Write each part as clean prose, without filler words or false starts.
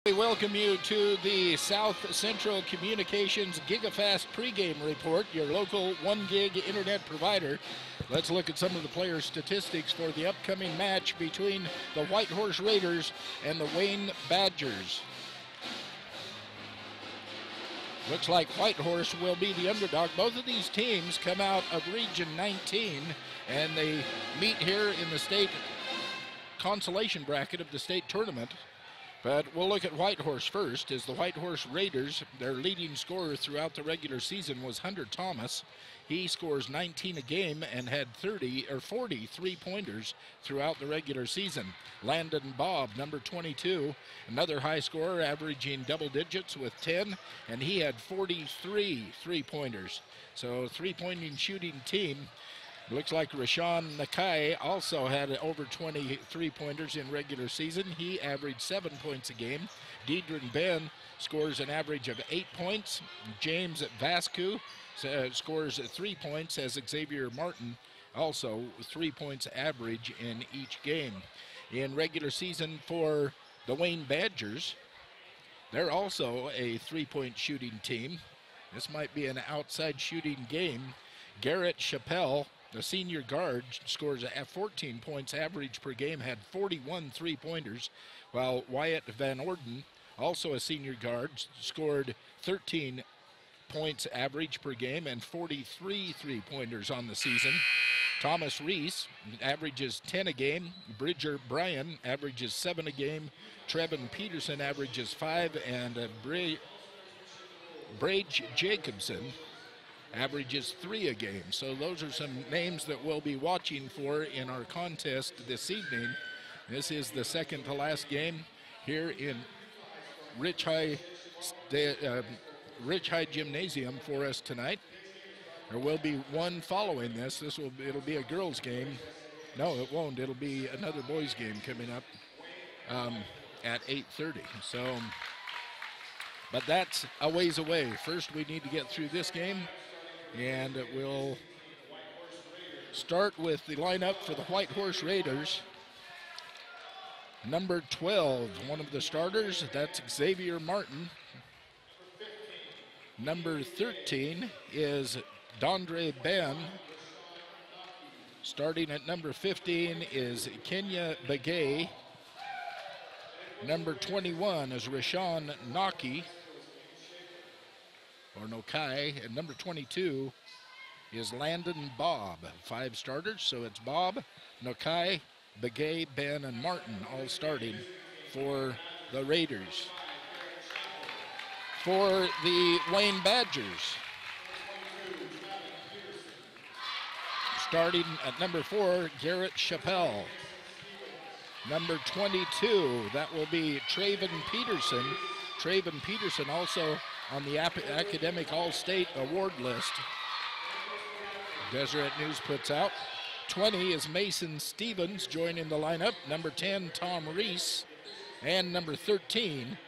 We welcome you to the South Central Communications GigaFast pregame report, your local 1 gig internet provider. Let's look at some of the player statistics for the upcoming match between the Whitehorse Raiders and the Wayne Badgers. Looks like Whitehorse will be the underdog. Both of these teams come out of Region 19, and they meet here in the state consolation bracket of the state tournament. But we'll look at Whitehorse first, as the Whitehorse Raiders, their leading scorer throughout the regular season was Hunter Thomas. He scores 19 a game and had 40 three-pointers throughout the regular season. Landon Bob, number 22, another high scorer, averaging double digits with 10, and he had 43 three-pointers. So three-pointing shooting team. Looks like Rashawn Nakai also had over 20 three-pointers in regular season. He averaged 7 points a game. Deidrin Ben scores an average of 8 points. James Vascu scores 3 points, as Xavier Martin also 3 points average in each game. In regular season for the Wayne Badgers, they're also a three-point shooting team. This might be an outside shooting game. Garrett Chappelle, the senior guard, scores at 14 points average per game, had 41 three-pointers, while Wyatt Van Orden, also a senior guard, scored 13 points average per game and 43 three-pointers on the season. Thomas Reese averages 10 a game. Bridger Bryan averages 7 a game. Trevin Peterson averages 5, and Brage Jacobson averages 3 a game. So those are some names that we'll be watching for in our contest this evening. This is the second to last game here in Rich High Gymnasium for us tonight. There will be one following this. It'll be a girls' game. No, it won't. It'll be another boys' game coming up at 8:30. So, but that's a ways away. First, we need to get through this game. And we'll start with the lineup for the Whitehorse Raiders. Number 12, one of the starters, that's Xavier Martin. Number 13 is Dondre Ben. Starting at number 15 is Kenya Begay. Number 21 is Rashawn Naki. Or Nokai, and number 22 is Landon Bob. 5 starters, so it's Bob, Nokai, Begay, Ben, and Martin all starting for the Raiders. For the Wayne Badgers, starting at number 4, Garrett Chappelle. Number 22, that will be Traven Peterson. Traven Peterson also on the Academic All-State Award list. Deseret News puts out. 20 is Mason Stevens joining the lineup. Number 10, Tom Reese. And number 13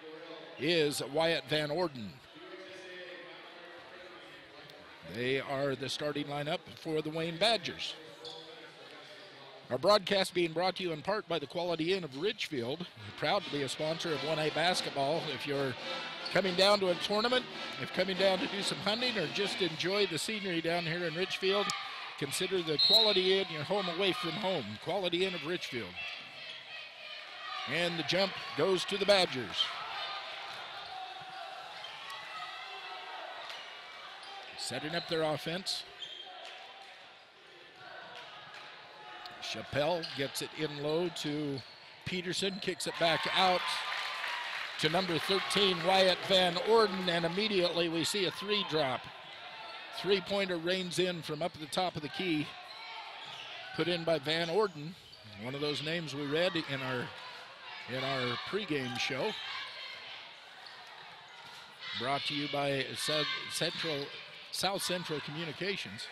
is Wyatt Van Orden. They are the starting lineup for the Wayne Badgers. Our broadcast being brought to you in part by the Quality Inn of Ridgefield. We're proud to be a sponsor of 1A basketball. If you're coming down to a tournament, if coming down to do some hunting, or just enjoy the scenery down here in Ridgefield, consider the Quality Inn your home away from home. Quality Inn of Ridgefield. And the jump goes to the Badgers. Setting up their offense. Chappelle gets it in low to Peterson, kicks it back out to number 13, Wyatt Van Orden, and immediately we see a 3 drop. Three-pointer rains in from up at the top of the key, put in by Van Orden, one of those names we read in our pregame show. Brought to you by South Central Communications.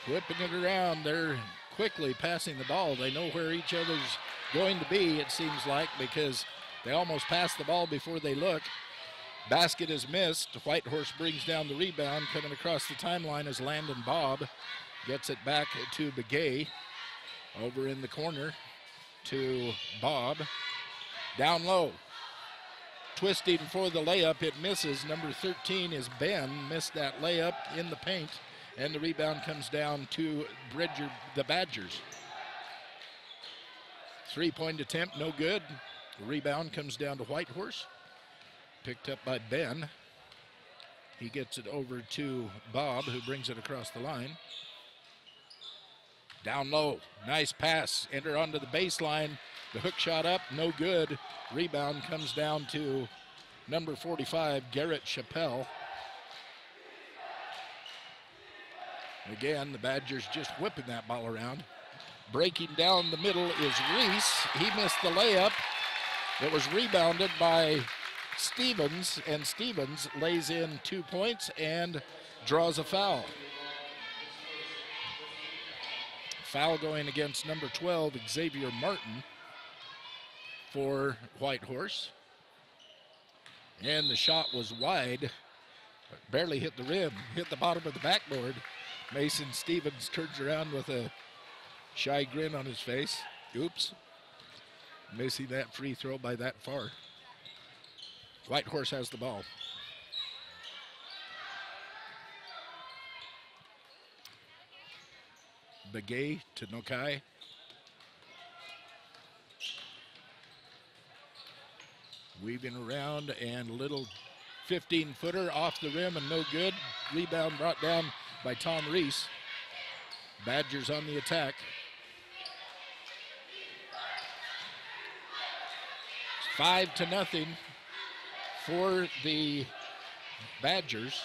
Whipping it around, they're quickly passing the ball. They know where each other's going to be, it seems like, because they almost pass the ball before they look. Basket is missed. Whitehorse brings down the rebound. Coming across the timeline is Landon Bobb. Gets it back to Begay. Over in the corner to Bobb. Down low. Twisting for the layup. It misses. Number 13 is Ben. Missed that layup in the paint. And the rebound comes down to the Badgers. 3-point attempt, no good. The rebound comes down to Whitehorse. Picked up by Ben. He gets it over to Bob, who brings it across the line. Down low, nice pass. Enter onto the baseline. The hook shot up, no good. Rebound comes down to number 45, Garrett Chappelle. Again, the Badgers just whipping that ball around. Breaking down the middle is Reese. He missed the layup. It was rebounded by Stevens, and Stevens lays in 2 points and draws a foul. Foul going against number 12, Xavier Martin, for Whitehorse. And the shot was wide, but barely hit the rim, hit the bottom of the backboard. Mason Stevens turns around with a shy grin on his face. Oops. Missing that free throw by that far. Whitehorse has the ball. Begay to Nokai. Weaving around, and a little 15-footer off the rim and no good. Rebound brought down by Tom Reese. Badgers on the attack. 5-0 for the Badgers.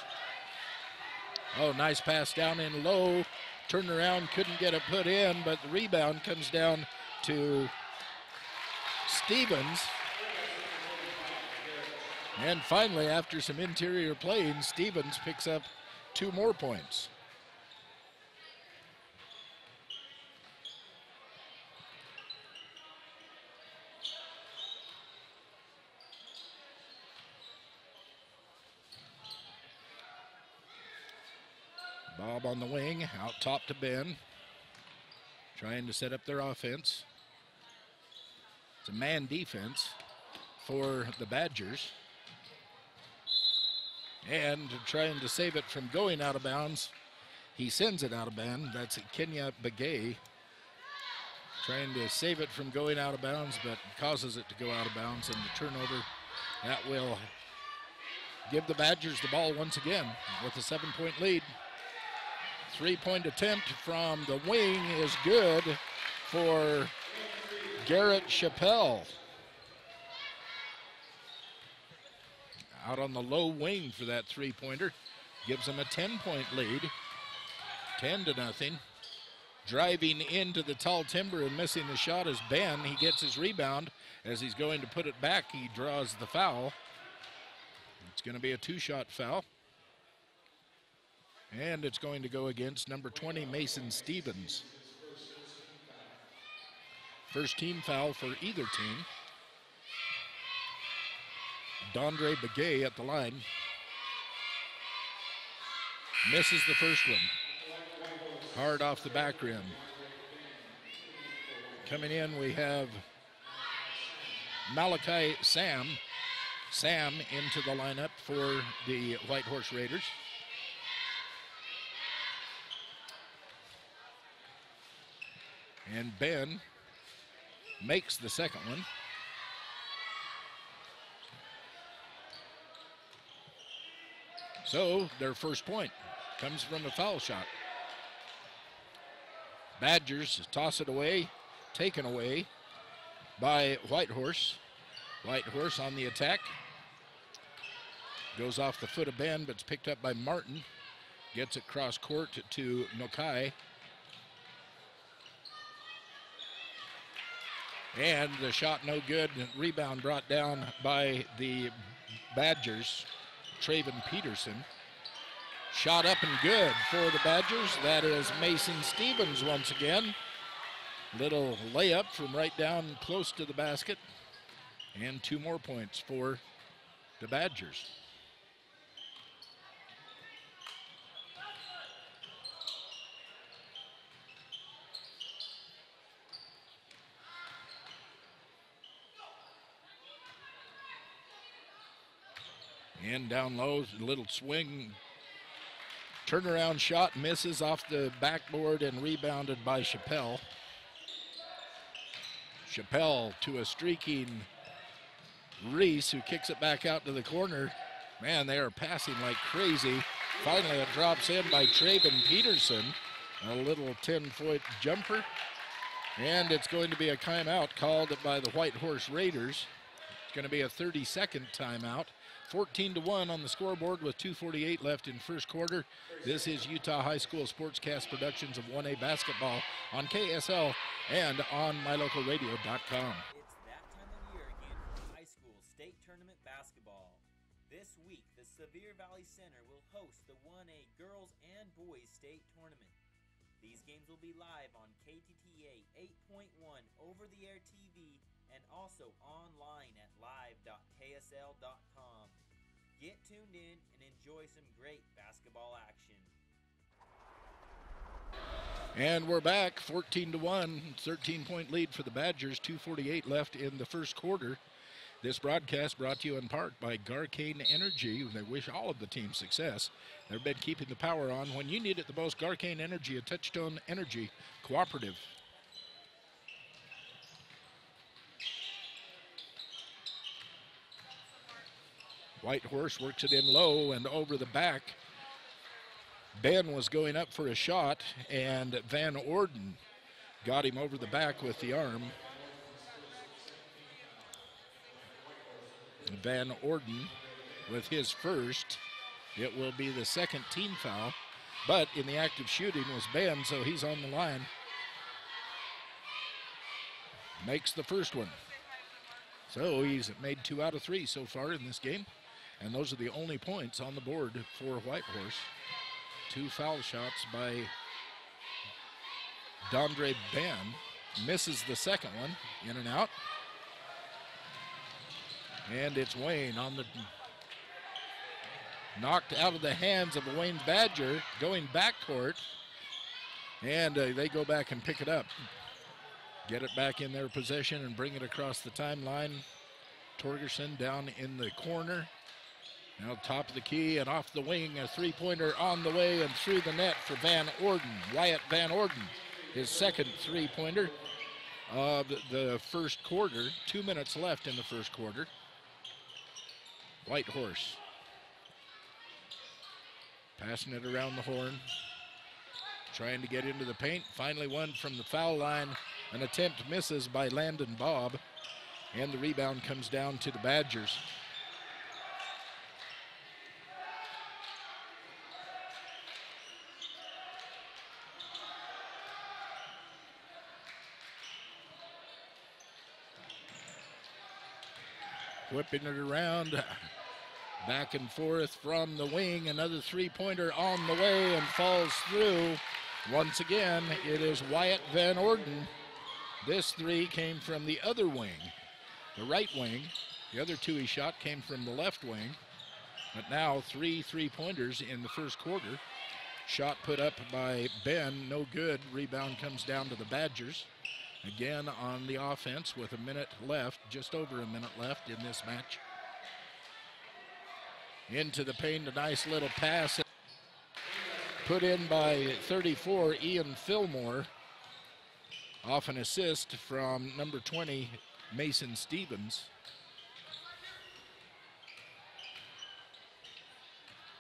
Oh, nice pass down in low. Turned around, couldn't get it put in, but the rebound comes down to Stevens. And finally, after some interior playing, Stevens picks up 2 more points. Bob on the wing, out top to Ben. Trying to set up their offense. It's a man defense for the Badgers. And trying to save it from going out of bounds. He sends it out of bounds. That's Kenya Begay. Trying to save it from going out of bounds, but causes it to go out of bounds. And the turnover, that will give the Badgers the ball once again with a 7-point lead. 3-point attempt from the wing is good for Garrett Chappelle. Out on the low wing for that 3-pointer. Gives them a 10-point lead. 10-0. Driving into the tall timber and missing the shot is Ben. He gets his rebound. As he's going to put it back, he draws the foul. It's going to be a 2-shot foul. And it's going to go against number 20, Mason Stevens. First team foul for either team. Dondre Begay at the line. Misses the first one. Hard off the back rim. Coming in, we have Malachi Sam. Sam into the lineup for the Whitehorse Raiders. And Ben makes the second one. So their first point comes from a foul shot. Badgers toss it away, taken away by Whitehorse. Whitehorse on the attack. Goes off the foot of Ben, but it's picked up by Martin. Gets it cross court to Nokai. And the shot no good. Rebound brought down by the Badgers, Traven Peterson. Shot up and good for the Badgers. That is Mason Stevens once again. Little layup from right down close to the basket. And 2 more points for the Badgers. And down low, little swing. Turnaround shot misses off the backboard and rebounded by Chappelle. Chappelle to a streaking Reese, who kicks it back out to the corner. Man, they are passing like crazy. Finally, it drops in by Traven Peterson. A little 10-foot jumper. And it's going to be a timeout called by the Whitehorse Raiders. It's going to be a 30-second timeout. 14-1 on the scoreboard with 2:48 left in first quarter. This is Utah High School Sportscast Productions of 1A Basketball on KSL and on mylocalradio.com. It's that time of year again for high school state tournament basketball. This week, the Sevier Valley Center will host the 1A girls and boys state tournament. These games will be live on KTTA 8.1 over-the-air TV and also online at live.ksl.com. Get tuned in and enjoy some great basketball action. And we're back, 14-1, 13-point lead for the Badgers, 2:48 left in the first quarter. This broadcast brought to you in part by Garcane Energy. They wish all of the team success. They've been keeping the power on when you need it the most. Garcane Energy, a Touchstone Energy cooperative. Whitehorse works it in low and over the back. Ben was going up for a shot, and Van Orden got him over the back with the arm. Van Orden with his first. It will be the second team foul, but in the act of shooting was Ben, so he's on the line. Makes the first one. So he's made 2 out of 3 so far in this game, and those are the only points on the board for Whitehorse. 2 foul shots by Dondre Ben. Misses the second one, in and out. And it's Wayne on the, knocked out of the hands of Wayne Badger, going backcourt. And they go back and pick it up. Get it back in their possession and bring it across the timeline. Torgerson down in the corner. Now top of the key and off the wing, a three-pointer on the way and through the net for Van Orden. Wyatt Van Orden, his second three-pointer of the first quarter. 2 minutes left in the first quarter. Whitehorse passing it around the horn, trying to get into the paint. Finally one from the foul line. An attempt misses by Landon Bobb, and the rebound comes down to the Badgers. Whipping it around, back and forth from the wing. Another three-pointer on the way and falls through. Once again, it is Wyatt Van Orden. This three came from the other wing, the right wing. The other two he shot came from the left wing. But now 3 3-pointers in the first quarter. Shot put up by Ben, no good. Rebound comes down to the Badgers. Again on the offense with a minute left, just over a minute left in this match. Into the paint, a nice little pass. Put in by 34, Ian Fillmore. Off an assist from number 20, Mason Stevens.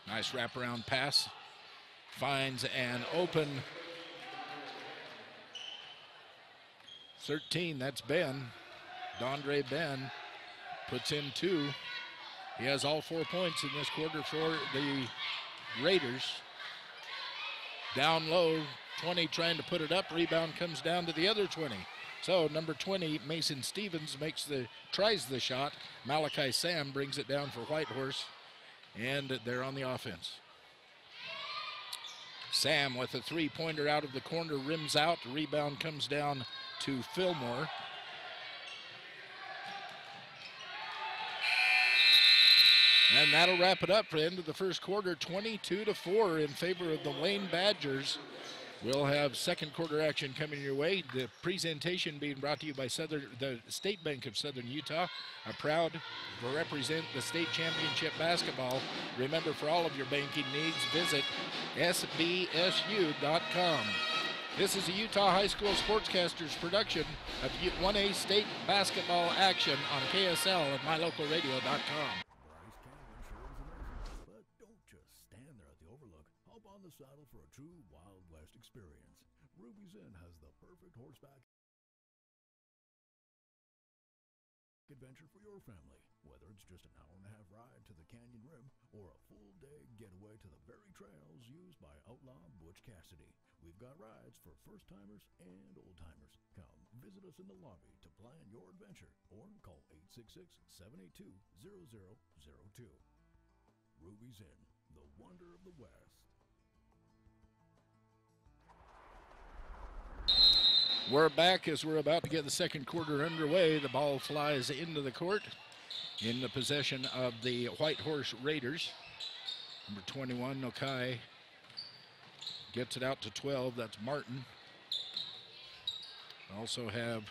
Nice wraparound pass. Finds an open 13, that's Ben. Dondre Ben puts in 2. He has all 4 points in this quarter for the Raiders. Down low, 20 trying to put it up. Rebound comes down to the other 20. So number 20, Mason Stevens tries the shot. Malachi Sam brings it down for Whitehorse, and they're on the offense. Sam with a three-pointer out of the corner, rims out. Rebound comes down to Fillmore. And that'll wrap it up for the end of the first quarter. 22-4 in favor of the Wayne Badgers. We'll have second quarter action coming your way. The presentation being brought to you by the State Bank of Southern Utah, proud to represent the state championship basketball. Remember, for all of your banking needs, visit sbsu.com. This is a Utah High School Sportscasters production of 1A state basketball action on KSL and mylocalradio.com. Bryce Canyon sure is amazing, but don't just stand there at the overlook. Hop on the saddle for a true Wild West experience. Ruby's Inn has the perfect horseback adventure for your family. Whether it's just an hour-and-a-half ride to the canyon rim or a full-day getaway to the very trails used by outlaw Butch Cassidy, we've got rides for first-timers and old-timers. Come visit us in the lobby to plan your adventure or call 866-782-0002. Ruby's Inn, the wonder of the West. We're back as we're about to get the second quarter underway. The ball flies into the court in the possession of the Whitehorse Raiders. Number 21, Nokai, gets it out to 12. That's Martin. Also have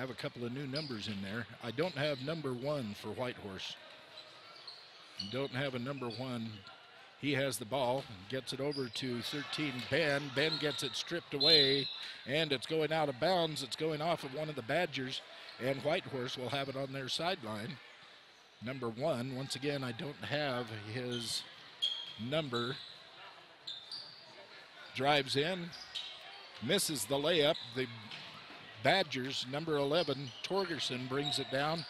a couple of new numbers in there. I don't have number 1 for Whitehorse. Don't have a number 1. He has the ball, gets it over to 13, Ben. Ben gets it stripped away, and it's going out of bounds. It's going off of one of the Badgers, and Whitehorse will have it on their sideline. Number 1, once again, I don't have his number. Drives in, misses the layup. The Badgers, number 11, Torgerson, brings it down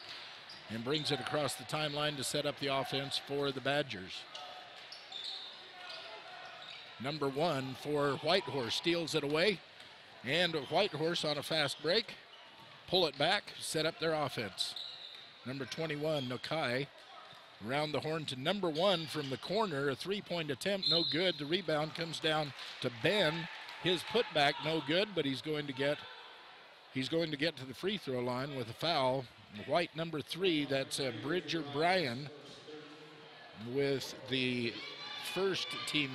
and brings it across the timeline to set up the offense for the Badgers. Number 1 for Whitehorse steals it away, and Whitehorse on a fast break, pull it back, set up their offense. Number 21, Nokai, around the horn to number 1 from the corner, a three-point attempt, no good. The rebound comes down to Ben. His putback, no good, but he's going to get to the free throw line with a foul. White number 3, that's Bridger Bryan with the third team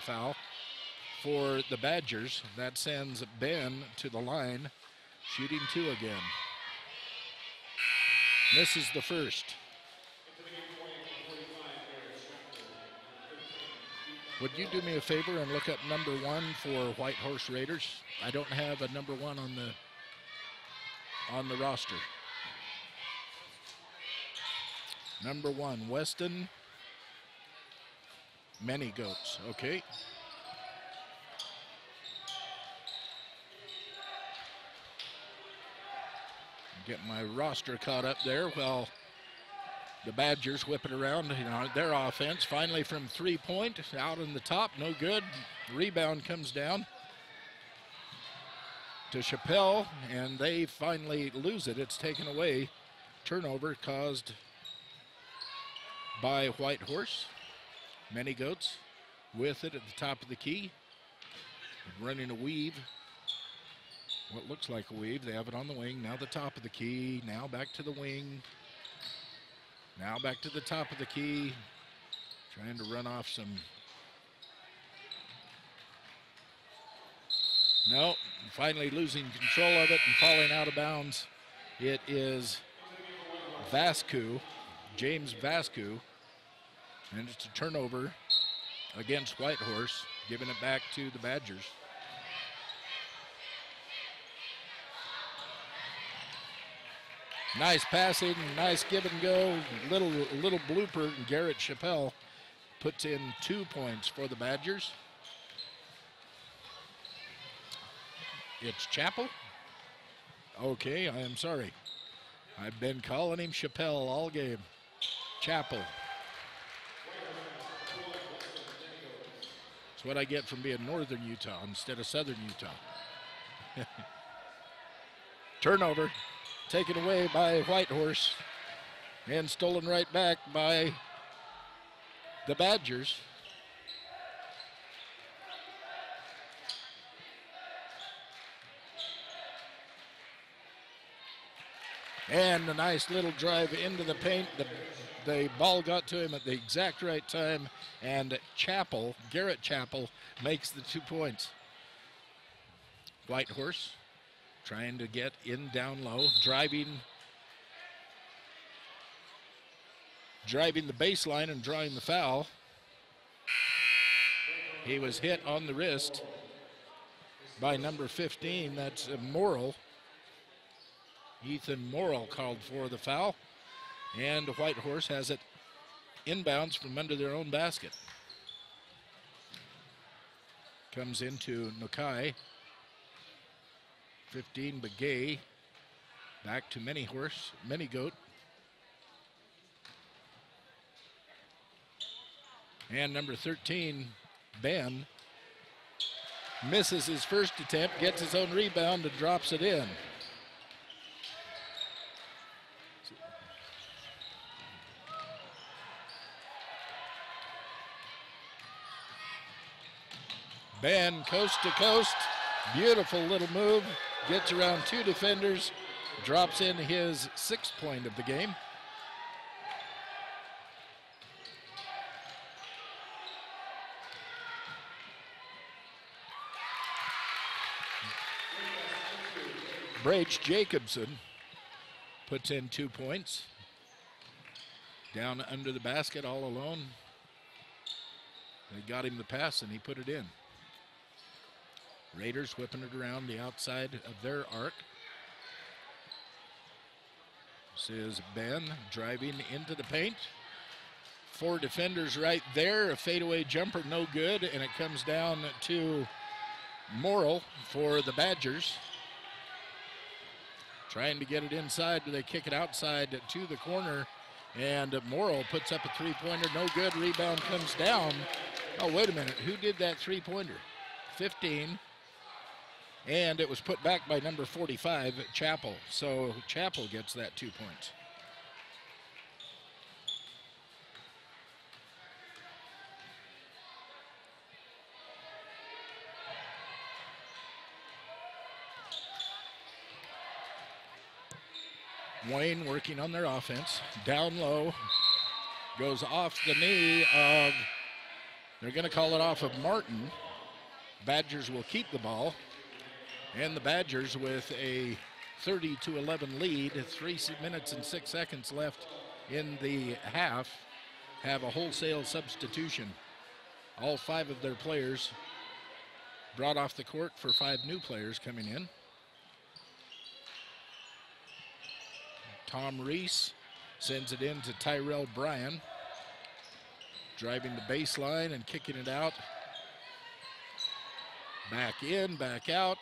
foul for the Badgers. That sends Ben to the line, shooting 2 again. Misses the first. Would you do me a favor and look up number 1 for Whitehorse Raiders? I don't have a number 1 on the roster. Number 1, Weston Many Goats, okay. Get my roster caught up there. Well, the Badgers whip it around, their offense. Finally from 3-point, out in the top, no good. Rebound comes down to Chappelle, and they finally lose it. It's taken away. Turnover caused by Whitehorse. Many Goats with it at the top of the key. Running a weave. What looks like a weave. They have it on the wing. Now the top of the key. Now back to the wing. Now back to the top of the key. Trying to run off some. No, finally losing control of it and falling out of bounds. It is Vascu, James Vascu. And it's a turnover against Whitehorse, giving it back to the Badgers. Nice passing, nice give and go. Little blooper, and Garrett Chappelle puts in 2 points for the Badgers. It's Chappell? Okay, I am sorry. I've been calling him Chappelle all game. Chappell. That's what I get from being northern Utah instead of southern Utah. Turnover. Taken away by Whitehorse and stolen right back by the Badgers. And a nice little drive into the paint. The ball got to him at the exact right time, and Garrett Chappell, makes the 2 points. Whitehorse trying to get in down low, driving the baseline and drawing the foul. He was hit on the wrist by number 15. That's Morrill. Ethan Morrill called for the foul, and Whitehorse has it inbounds from under their own basket. Comes into Nokai. 15 Begay. Back to Manygoat. And number 13, Ben, misses his first attempt, gets his own rebound and drops it in. Ben, coast to coast, beautiful little move, gets around 2 defenders, drops in his 6th point of the game. Brach Jacobson puts in 2 points. Down under the basket all alone. They got him the pass and he put it in. Raiders whipping it around the outside of their arc. This is Ben driving into the paint. 4 defenders right there. A fadeaway jumper, no good, and it comes down to Morrill for the Badgers. Trying to get it inside, they kick it outside to the corner, and Morrill puts up a 3-pointer, no good. Rebound comes down. Oh, wait a minute, who did that 3-pointer? 15. And it was put back by number 45, Chappell. So Chappell gets that 2 points. Wayne working on their offense. Down low. Goes off the knee of, they're going to call it off of Martin. Badgers will keep the ball. And the Badgers with a 30-11 lead, 3 minutes and 6 seconds left in the half, have a wholesale substitution. All 5 of their players brought off the court for 5 new players coming in. Tom Reese sends it in to Tyrell Bryan. Driving the baseline and kicking it out. Back in, back out.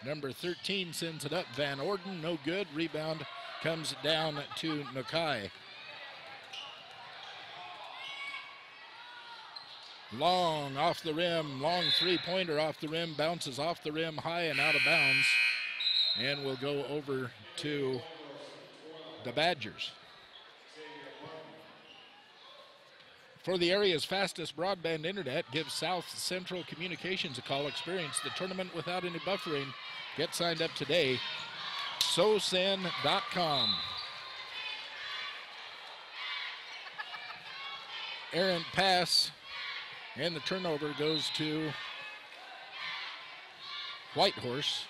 Number 13 sends it up. Van Orden, no good. Rebound comes down to Nokai. Long off the rim, long 3-pointer off the rim, bounces off the rim, high and out of bounds, and will go over to the Badgers. For the area's fastest broadband internet, give South Central Communications a call. Experience the tournament without any buffering. Get signed up today. SoSen.com. Errant pass, and the turnover goes to Whitehorse.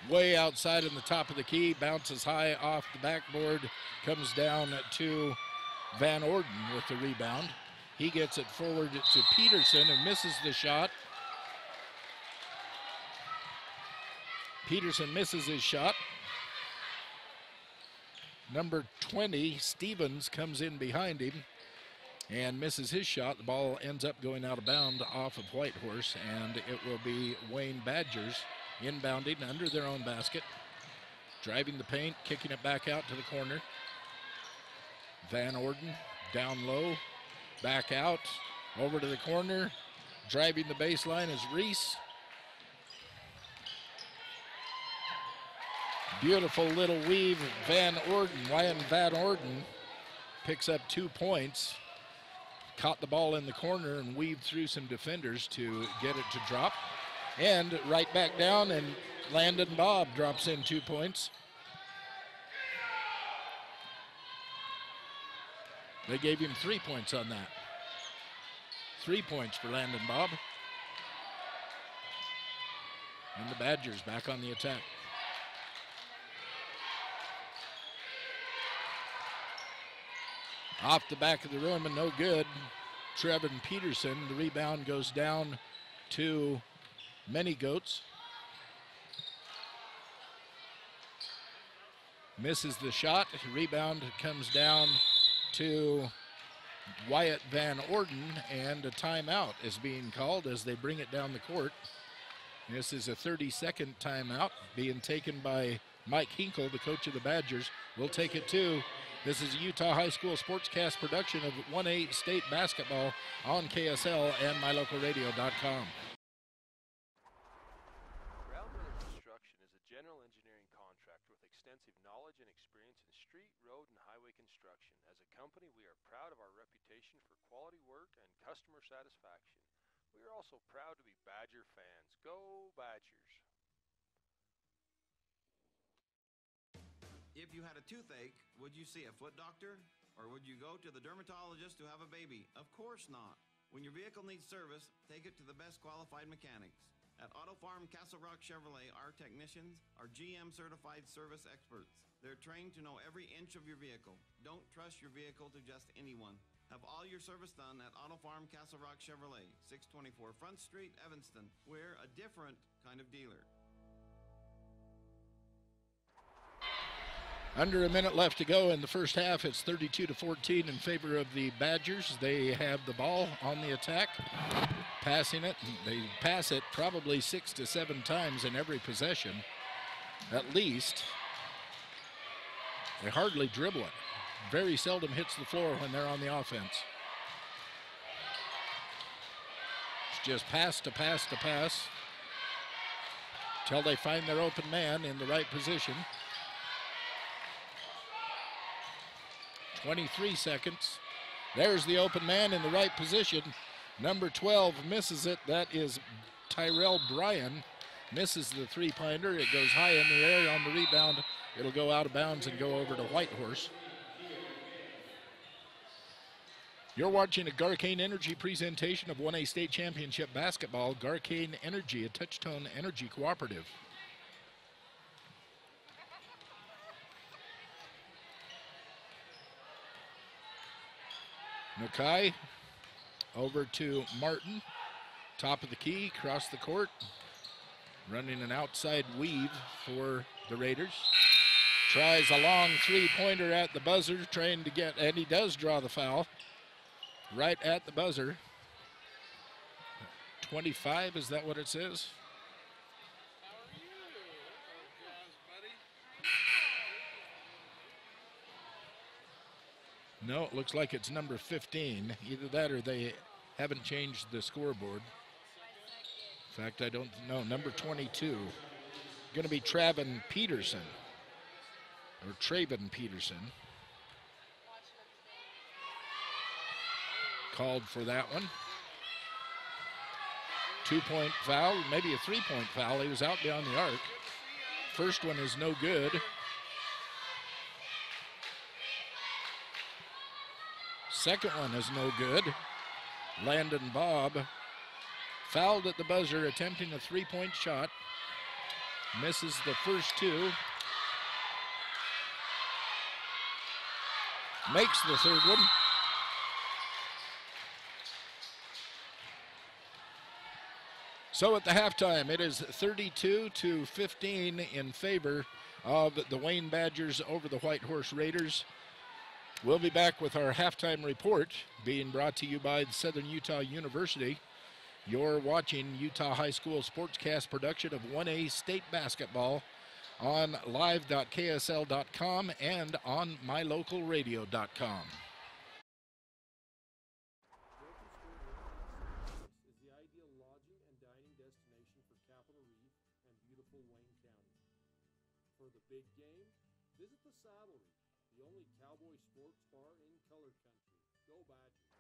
Way outside in the top of the key, bounces high off the backboard, comes down to Van Orden with the rebound. He gets it forward to Peterson and misses the shot. Peterson misses his shot. Number 20, Stevens, comes in behind him and misses his shot. The ball ends up going out of bounds off of Whitehorse, and it will be Wayne Badgers inbounding under their own basket. Driving the paint, kicking it back out to the corner. Van Orden down low, back out, over to the corner. Driving the baseline is Reese. Beautiful little weave. Van Orden picks up 2 points. Caught the ball in the corner and weaved through some defenders to get it to drop. And right back down, and Landon Bob drops in 2 points. They gave him 3 points on that. 3 points for Landon Bob. And the Badgers back on the attack. Off the back of the rim and no good. Trevin Peterson, the rebound goes down to Many Goats. Misses the shot. Rebound comes down to Wyatt Van Orden, and a timeout is being called as they bring it down the court. This is a 30-second timeout being taken by Mike Hinkle, the coach of the Badgers. We'll take it too. This is a Utah High School Sportscast production of 1A State Basketball on KSL and mylocalradio.com. Brownbrother Construction is a general engineering contractor with extensive knowledge and experience in street, road, and highway construction. As a company, we are proud of our reputation for quality work and customer satisfaction. We are also proud to be Badger fans. Go Badgers! If you had a toothache, would you see a foot doctor? Or would you go to the dermatologist to have a baby? Of course not. When your vehicle needs service, take it to the best qualified mechanics. At Auto Farm Castle Rock Chevrolet, our technicians are GM certified service experts. They're trained to know every inch of your vehicle. Don't trust your vehicle to just anyone. Have all your service done at Auto Farm Castle Rock Chevrolet, 624 Front Street, Evanston. We're a different kind of dealer. Under a minute left to go in the first half. It's 32-14 in favor of the Badgers. They have the ball on the attack, passing it. They pass it probably 6 to 7 times in every possession, at least. They hardly dribble it. Very seldom hits the floor when they're on the offense. It's just pass to pass to pass till they find their open man in the right position. 23 seconds. There's the open man in the right position. Number 12 misses it. That is Tyrell Bryan. Misses the three-pointer. It goes high in the air on the rebound. It'll go out of bounds and go over to Whitehorse. You're watching a Garcane Energy presentation of 1A State Championship Basketball. Garcane Energy, a Touchtone Energy Cooperative. Nakai over to Martin, top of the key, across the court, running an outside weave for the Raiders. Tries a long three-pointer at the buzzer, trying to get, and he does draw the foul right at the buzzer. 25, is that what it says? No, it looks like it's number 15. Either that or they haven't changed the scoreboard. In fact, I don't know. Number 22. Going to be Travin Peterson. Or Traven Peterson. Called for that one. 2-point foul, maybe a 3-point foul. He was out beyond the arc. First one is no good. Second one is no good. Landon Bob fouled at the buzzer, attempting a 3-point shot. Misses the first two. Makes the third one. So at the halftime, it is 32-15 in favor of the Wayne Badgers over the Whitehorse Raiders. We'll be back with our halftime report, being brought to you by Southern Utah University. You're watching Utah High School Sportscast production of 1A State Basketball on live.ksl.com and on mylocalradio.com. Is the ideal lodging and dining destination for Capitol Reef and beautiful Wayne County. For the big game, visit the Saddle Reef, the only cowboy sports bar in color country. Go Badgers.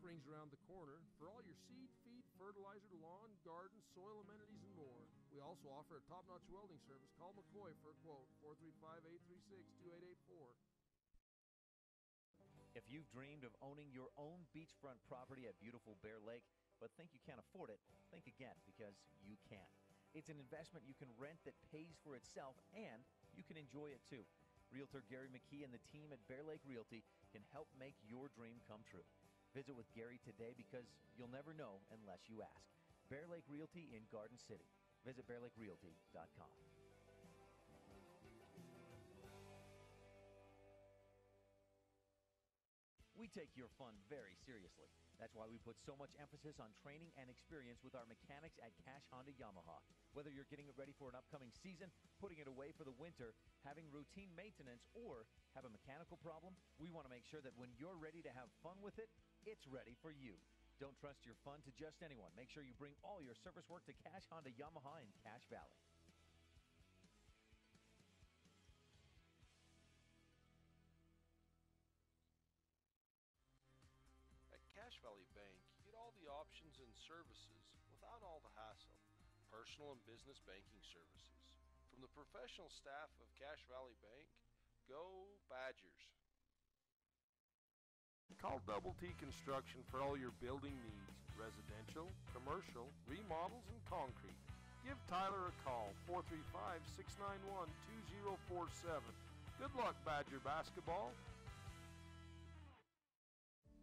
Springs around the corner for all your seed, feed, fertilizer, lawn, garden, soil amenities, and more. We also offer a top-notch welding service. Call McCoy for a quote, 435-836-2884. If you've dreamed of owning your own beachfront property at beautiful Bear Lake, but think you can't afford it, think again, because you can. It's an investment you can rent that pays for itself, and you can enjoy it too. Realtor Gary McKee and the team at Bear Lake Realty can help make your dream come true. Visit with Gary today, because you'll never know unless you ask. Bear Lake Realty in Garden City. Visit bearlakerealty.com. We take your fun very seriously. That's why we put so much emphasis on training and experience with our mechanics at Cash Honda Yamaha. Whether you're getting it ready for an upcoming season, putting it away for the winter, having routine maintenance, or have a mechanical problem, we want to make sure that when you're ready to have fun with it, it's ready for you. Don't trust your fun to just anyone. Make sure you bring all your service work to Cash Honda Yamaha in Cache Valley. At Cache Valley Bank, you get all the options and services without all the hassle. Personal and business banking services. From the professional staff of Cache Valley Bank, go Badgers! Call Double T Construction for all your building needs. Residential, commercial, remodels, and concrete. Give Tyler a call, 435-691-2047. Good luck, Badger basketball.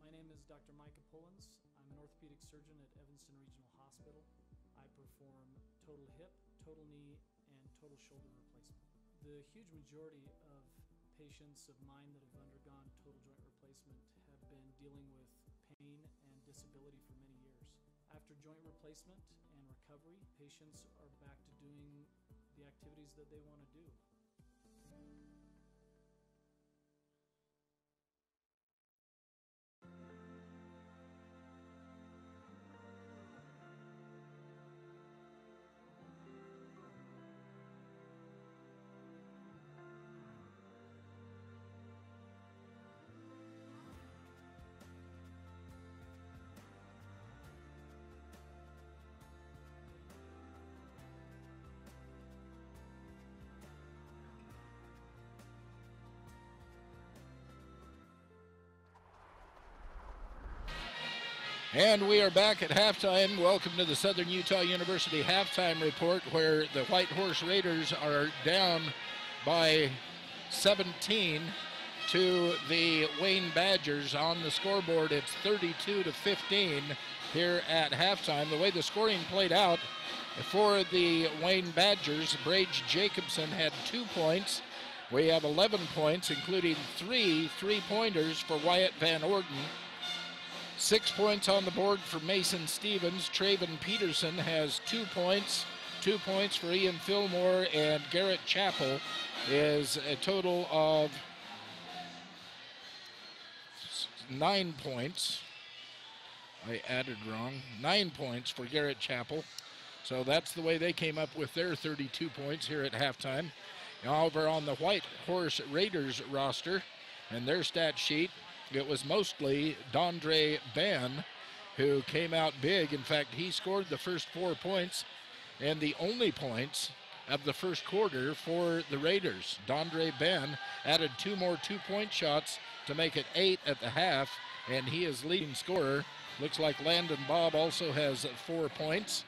My name is Dr. Micah Pullins. I'm an orthopedic surgeon at Evanston Regional Hospital. I perform total hip, total knee, and total shoulder replacement. The huge majority of patients of mine that have undergone total joint replacement have been dealing with pain and disability for many years. After joint replacement and recovery, patients are back to doing the activities that they want to do. And we are back at halftime. Welcome to the Southern Utah University halftime report, where the Whitehorse Raiders are down by 17 to the Wayne Badgers. On the scoreboard, it's 32-15 here at halftime. The way the scoring played out for the Wayne Badgers, Brage Jacobson had 2 points. We have 11 points, including 3 three-pointers for Wyatt Van Orden. 6 points on the board for Mason Stevens. Traven Peterson has 2 points. 2 points for Ian Fillmore, and Garrett Chappell is a total of 9 points. I added wrong. 9 points for Garrett Chappell. So that's the way they came up with their 32 points here at halftime. Now over on the Whitehorse Raiders roster and their stat sheet, it was mostly Dondre Ben who came out big. In fact, he scored the first 4 points and the only points of the first quarter for the Raiders. Dondre Ben added 2 more 2-point shots to make it 8 at the half, and he is leading scorer. Looks like Landon Bobb also has 4 points.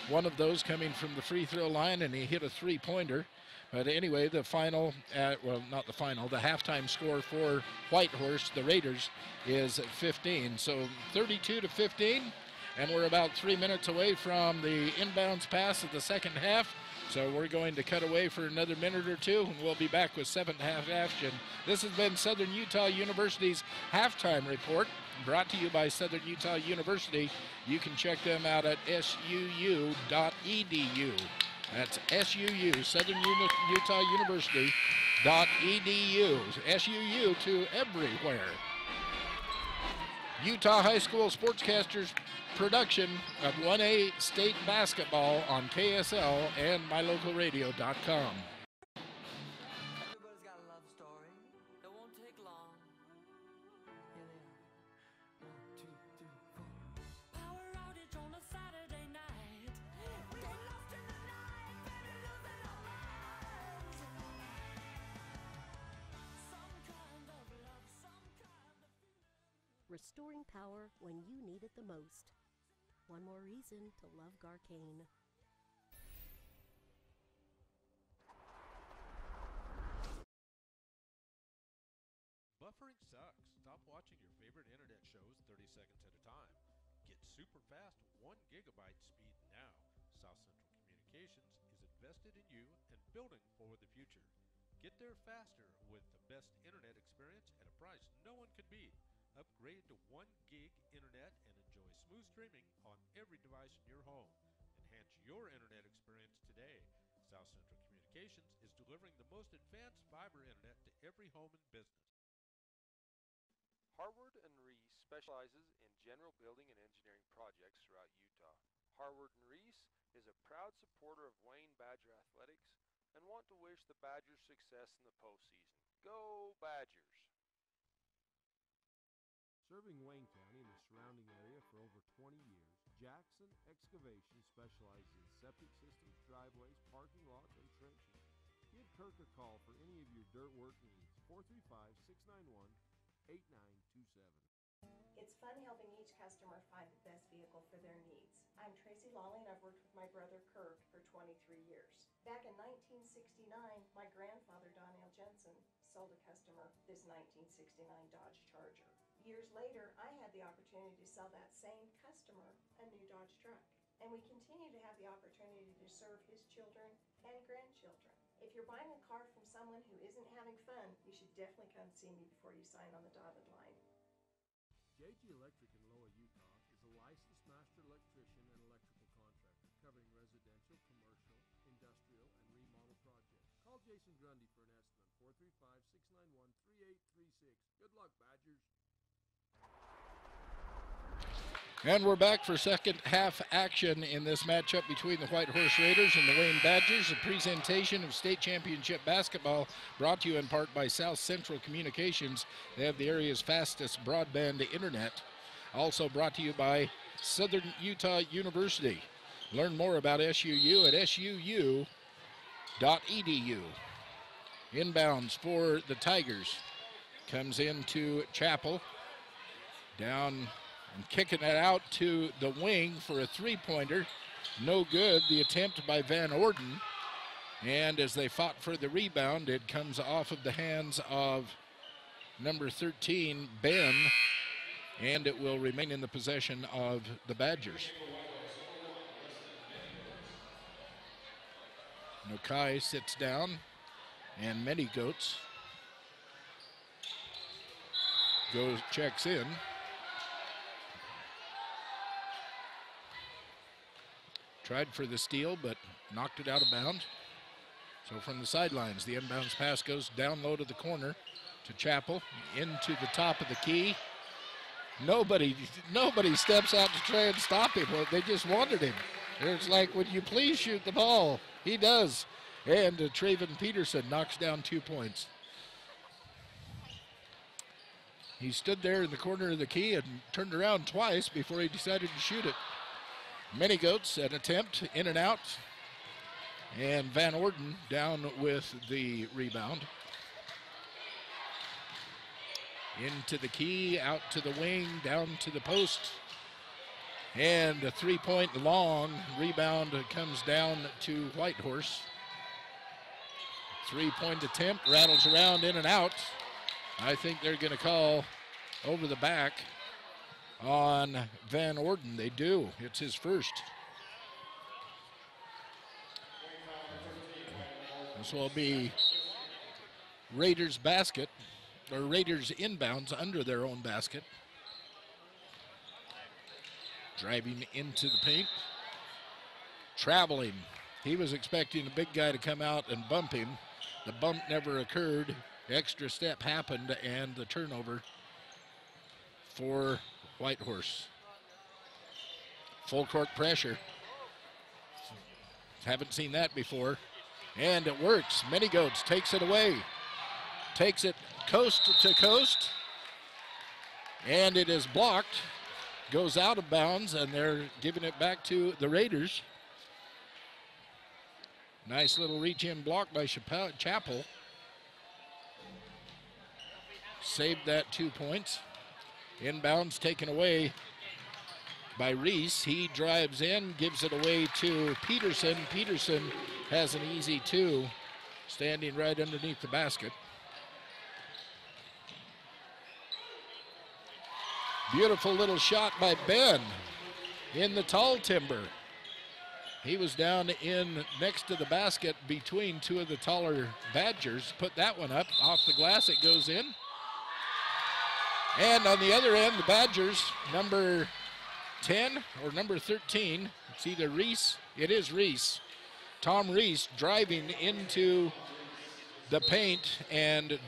One of those coming from the free throw line, and he hit a 3-pointer. But anyway, the final, well, not the final, the halftime score for Whitehorse, the Raiders, is 15. So 32-15, and we're about 3 minutes away from the inbounds pass of the second half. So we're going to cut away for another minute or two, and we'll be back with second half action. This has been Southern Utah University's halftime report, brought to you by Southern Utah University. You can check them out at suu.edu. That's SUU, Southern Utah University.edu. SUU to everywhere. Utah High School Sportscasters production of 1A State Basketball on KSL and mylocalradio.com. Everybody's got a love story. It won't take long. Here they are. 1, 2, 3. restoring power when you need it the most. One more reason to love Garcane. Buffering sucks. Stop watching your favorite internet shows 30 seconds at a time. Get super fast 1 gigabyte speed now. South Central Communications is invested in you and building for the future. Get there faster with the best internet experience at a price no one can beat. Upgrade to 1 gig internet and enjoy smooth streaming on every device in your home. Enhance your internet experience today. South Central Communications is delivering the most advanced fiber internet to every home and business. Harward and Reese specializes in general building and engineering projects throughout Utah. Harward and Reese is a proud supporter of Wayne Badger Athletics and want to wish the Badgers success in the postseason. Go Badgers! Serving Wayne County and the surrounding area for over 20 years, Jackson Excavation specializes in septic systems, driveways, parking lots, and trenching. Give Kirk a call for any of your dirt work needs. 435-691-8927. It's fun helping each customer find the best vehicle for their needs. I'm Tracy Lawley, and I've worked with my brother Kirk for 23 years. Back in 1969, my grandfather Donnell Jensen sold a customer this 1969 Dodge Charger. Years later, I had the opportunity to sell that same customer a new Dodge truck. And we continue to have the opportunity to serve his children and grandchildren. If you're buying a car from someone who isn't having fun, you should definitely come see me before you sign on the dotted line. JG Electric in Loa, Utah is a licensed master electrician and electrical contractor covering residential, commercial, industrial, and remodel projects. Call Jason Grundy for an estimate, 435-691-3836. Good luck, Badgers. And we're back for second half action in this matchup between the Whitehorse Raiders and the Wayne Badgers. A presentation of state championship basketball brought to you in part by South Central Communications. They have the area's fastest broadband internet. Also brought to you by Southern Utah University. Learn more about SUU at suu.edu. Inbounds for the Tigers. Comes into Chapel. Down and kicking it out to the wing for a three-pointer. No good. The attempt by Van Orden. And as they fought for the rebound, it comes off of the hands of number 13, Ben, and it will remain in the possession of the Badgers. Nokai sits down, and Many Goats checks in. Tried for the steal, but knocked it out of bounds. So from the sidelines, the inbounds pass goes down low to the corner to Chapel, into the top of the key. Nobody steps out to try and stop him. Well, they just wanted him. It's like, would you please shoot the ball? He does. And Traven Peterson knocks down 2 points. He stood there in the corner of the key and turned around twice before he decided to shoot it. Many Goats, an attempt, in and out. And Van Orden down with the rebound. Into the key, out to the wing, down to the post. And a three-point long rebound comes down to Whitehorse. Three-point attempt, rattles around, in and out. I think they're going to call over the back on Van Orden. They do. It's his first. This will be Raiders basket, or Raiders inbounds under their own basket. Driving into the paint. Traveling. He was expecting a big guy to come out and bump him. The bump never occurred. Extra step happened, and the turnover for Whitehorse. Full court pressure. Haven't seen that before. And it works. Many Goats takes it away. Takes it coast to coast. And it is blocked. Goes out of bounds, and they're giving it back to the Raiders. Nice little reach-in block by Chapel. Saved that 2 points. Inbounds taken away by Reese. He drives in, gives it away to Peterson. Peterson has an easy two, standing right underneath the basket. Beautiful little shot by Ben in the tall timber. He was down in next to the basket between two of the taller Badgers. Put that one up off the glass. It goes in. And on the other end, the Badgers, number 10 or number 13, it's either Reese, it is Reese. Tom Reese driving into the paint and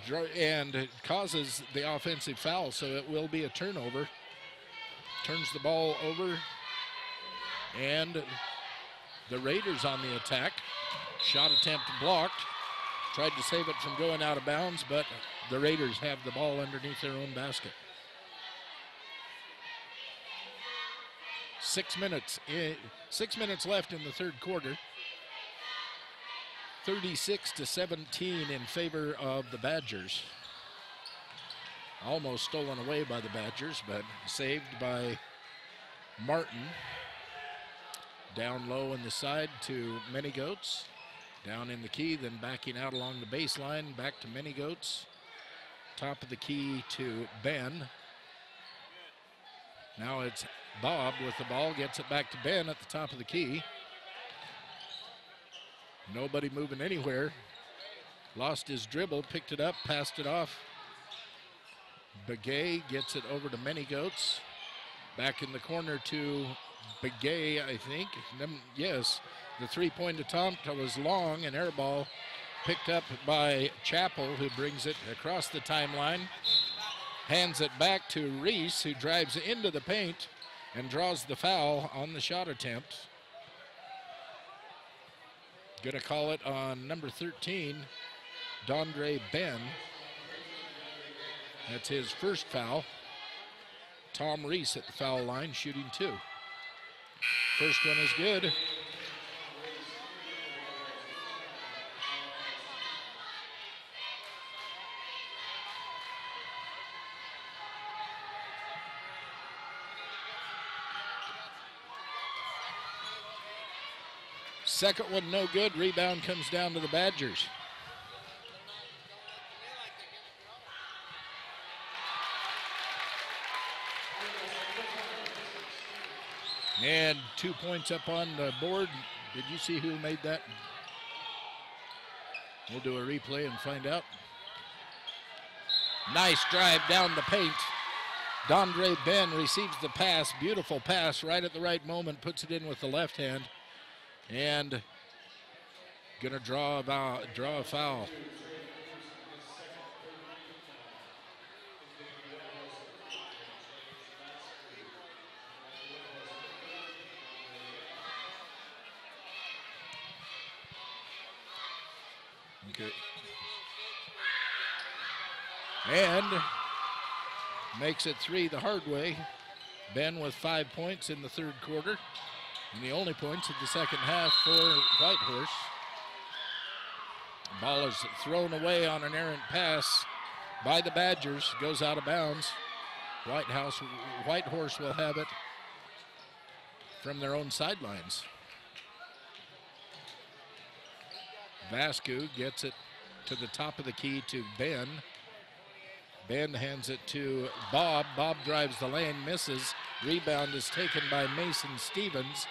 causes the offensive foul, so it will be a turnover. Turns the ball over, and the Raiders on the attack. Shot attempt blocked. Tried to save it from going out of bounds, but the Raiders have the ball underneath their own basket. 6 minutes left in the third quarter. 36-17 in favor of the Badgers. Almost stolen away by the Badgers, but saved by Martin. Down low in the side to Manygoats. Down in the key, then backing out along the baseline, back to Manygoats. Top of the key to Ben. Now it's Bob with the ball, gets it back to Ben at the top of the key. Nobody moving anywhere. Lost his dribble, picked it up, passed it off. Begay gets it over to Manygoats. Back in the corner to Begay, I think. Yes, the three-point attempt was long, an air ball picked up by Chappell, who brings it across the timeline. Hands it back to Reese, who drives into the paint and draws the foul on the shot attempt. Gonna call it on number 13, Dondre Ben. That's his first foul. Tom Reese at the foul line, shooting two. First one is good. Second one no good. Rebound comes down to the Badgers. And 2 points up on the board. Did you see who made that? We'll do a replay and find out. Nice drive down the paint. Dondre Ben receives the pass. Beautiful pass right at the right moment. Puts it in with the left hand. And gonna draw a foul. Okay. And makes it three the hard way. Ben with 5 points in the third quarter. And the only points of the second half for Whitehorse. The ball is thrown away on an errant pass by the Badgers. Goes out of bounds. Whitehorse will have it from their own sidelines. Vascu gets it to the top of the key to Ben. Ben hands it to Bob. Bob drives the lane, misses. Rebound is taken by Mason Stevens.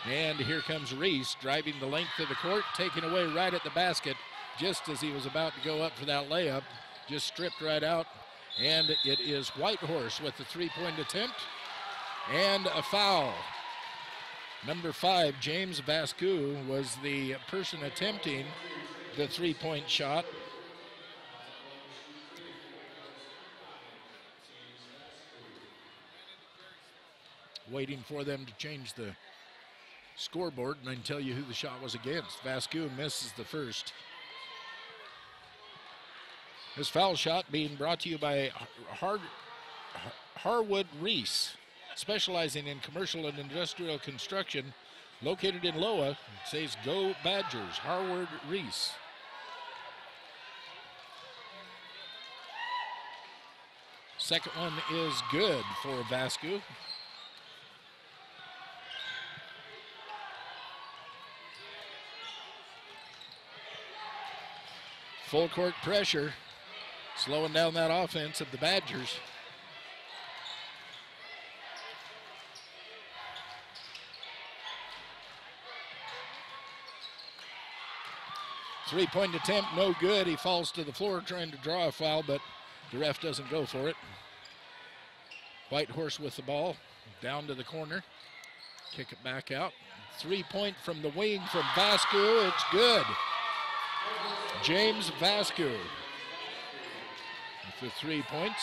And here comes Reese driving the length of the court, taken away right at the basket just as he was about to go up for that layup. Just stripped right out. And it is Whitehorse with the three-point attempt and a foul. Number 5, James Vascu, was the person attempting the three-point shot. Waiting for them to change the scoreboard and I can tell you who the shot was against. Vascu misses the first. This foul shot being brought to you by Harwood Reese, specializing in commercial and industrial construction, located in Loa. It says Go Badgers, Harwood Reese. Second one is good for Vascu. Full court pressure, slowing down that offense of the Badgers. Three-point attempt, no good. He falls to the floor trying to draw a foul, but the ref doesn't go for it. Whitehorse with the ball, down to the corner. Kick it back out. 3-point from the wing from Vascu. It's good. James Vascu with the 3 points.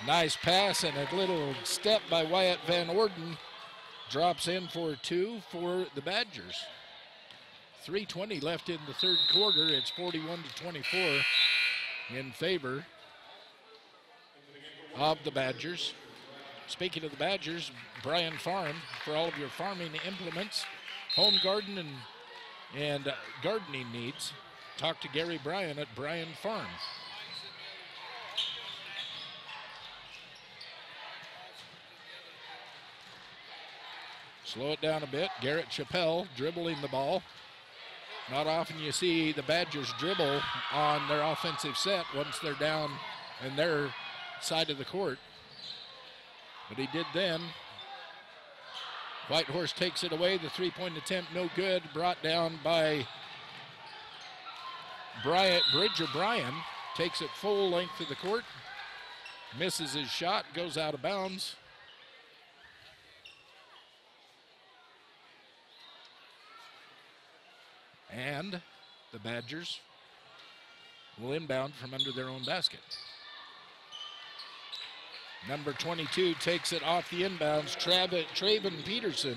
Nice pass and a little step by Wyatt Van Orden. Drops in for 2 for the Badgers. 3:20 left in the third quarter. It's 41-24 in favor of the Badgers. Speaking of the Badgers, Bryan Farm, for all of your farming implements, home garden and gardening needs, talk to Gary Bryan at Bryan Farm. Slow it down a bit. Garrett Chappelle dribbling the ball. Not often you see the Badgers dribble on their offensive set once they're down in their side of the court. But he did then. Whitehorse takes it away. The three-point attempt no good. Brought down by Bridger Bryan. Takes it full length of the court. Misses his shot. Goes out of bounds. And the Badgers will inbound from under their own basket. Number 22 takes it off the inbounds. Traven Peterson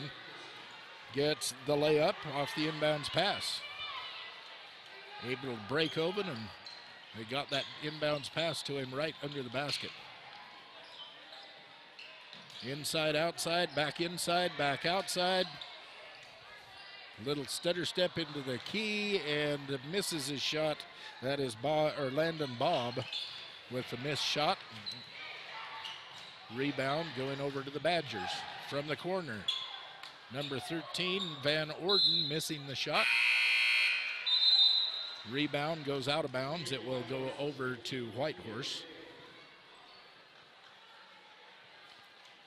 gets the layup off the inbounds pass. Able to break open, and they got that inbounds pass to him right under the basket. Inside, outside, back inside, back outside. Little stutter step into the key and misses his shot. That is Landon Bob with the missed shot. Rebound going over to the Badgers from the corner. Number 13, Van Orden, missing the shot. Rebound goes out of bounds. It will go over to Whitehorse.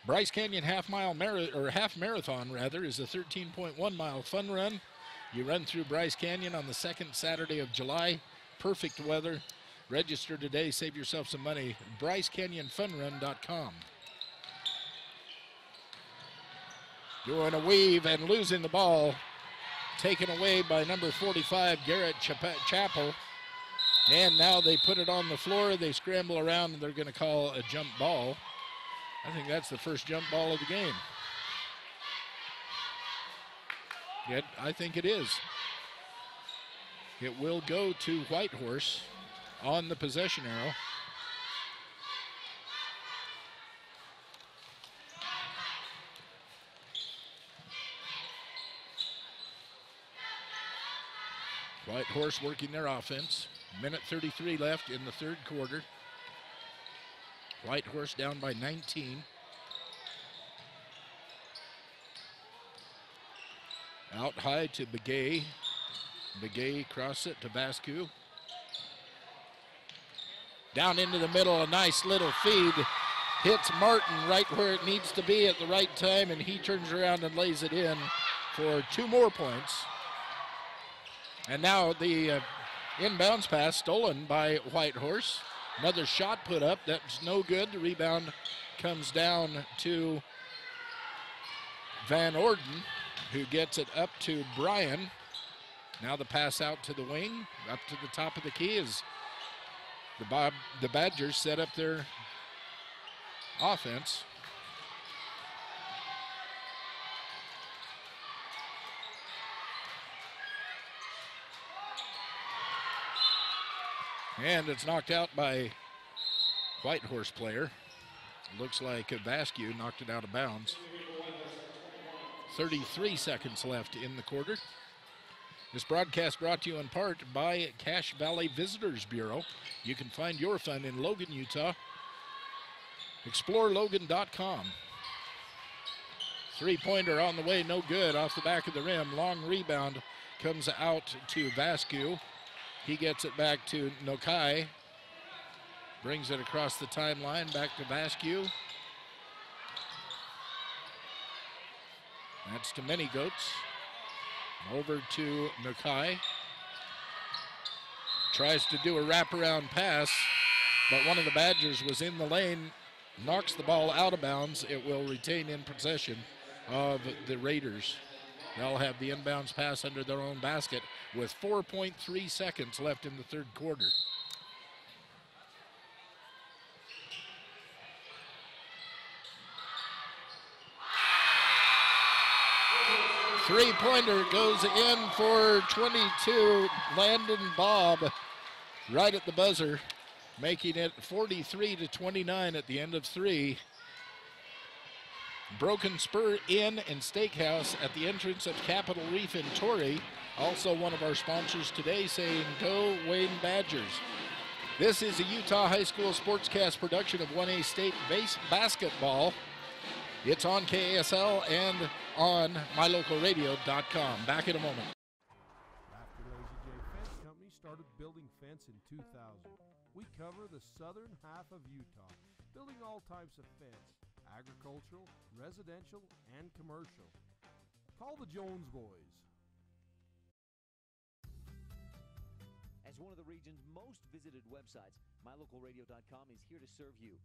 Bryce Canyon half marathon is a 13.1 mile fun run. You run through Bryce Canyon on the second Saturday of July. Perfect weather. Register today, save yourself some money. BryceCanyonFunRun.com. Doing a weave and losing the ball. Taken away by number 45, Garrett Chappell. And now they put it on the floor. They scramble around, and they're going to call a jump ball. I think that's the first jump ball of the game. Yet, I think it is. It will go to Whitehorse on the possession arrow. Whitehorse working their offense. Minute 33 left in the third quarter. Whitehorse down by 19. Out high to Begay. Begay cross it to Vascu. Down into the middle, a nice little feed. Hits Martin right where it needs to be at the right time, and he turns around and lays it in for 2 more points. And now the inbounds pass stolen by Whitehorse. Another shot put up, that's no good. The rebound comes down to Van Orden, who gets it up to Bryan. Now the pass out to the wing, up to the top of the key as the Badgers set up their offense. And it's knocked out by Whitehorse player. Looks like Vascu knocked it out of bounds. 33 seconds left in the quarter. This broadcast brought to you in part by Cache Valley Visitors Bureau. You can find your fun in Logan, Utah. ExploreLogan.com. Three-pointer on the way, no good, off the back of the rim. Long rebound comes out to Vascu. He gets it back to Nokai. Brings it across the timeline, back to Vascu. That's to Many Goats. Over to Nokai. Tries to do a wraparound pass, but one of the Badgers was in the lane, knocks the ball out of bounds. It will retain in possession of the Raiders. They'll have the inbounds pass under their own basket with 4.3 seconds left in the third quarter. Three-pointer goes in for 22. Landon Bob right at the buzzer, making it 43-29 at the end of three. Broken Spur Inn and Steakhouse at the entrance of Capitol Reef in Torrey. Also one of our sponsors today saying, "Go Wayne Badgers." This is a Utah High School Sportscast production of 1A State Basketball. It's on KASL and on mylocalradio.com. Back in a moment. After Lazy J Fence Company started building fence in 2000, we cover the southern half of Utah, building all types of fence, agricultural, residential, and commercial. Call the Jones boys. As one of the region's most visited websites, mylocalradio.com is here to serve you.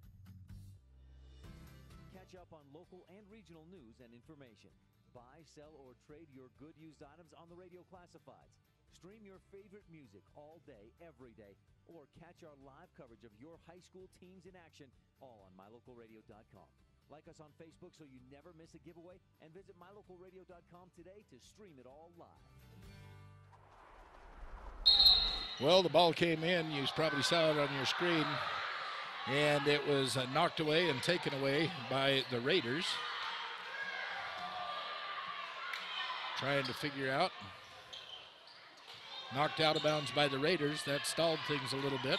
Catch up on local and regional news and information. Buy, sell, or trade your good used items on the radio classifieds. Stream your favorite music all day, every day, or catch our live coverage of your high school teams in action, all on mylocalradio.com. Like us on Facebook so you never miss a giveaway, and visit mylocalradio.com today to stream it all live. Well, the ball came in. You probably saw it on your screen. And it was knocked away and taken away by the Raiders. Trying to figure out. Knocked out of bounds by the Raiders. That stalled things a little bit.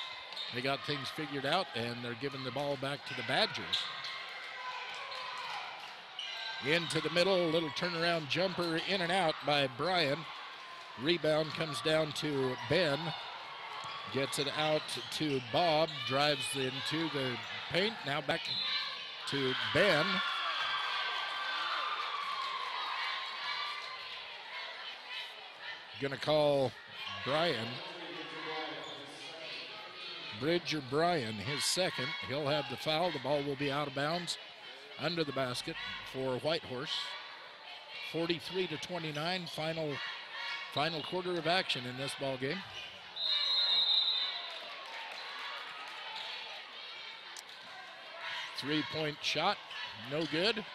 They got things figured out, and they're giving the ball back to the Badgers. Into the middle, a little turnaround jumper in and out by Brian. Rebound comes down to Ben. Gets it out to Bob, drives into the paint, now back to Ben. Gonna call Brian. Bridger Brian, his second. He'll have the foul. The ball will be out of bounds under the basket for Whitehorse. 43-29, final quarter of action in this ball game. Three-point shot, no good.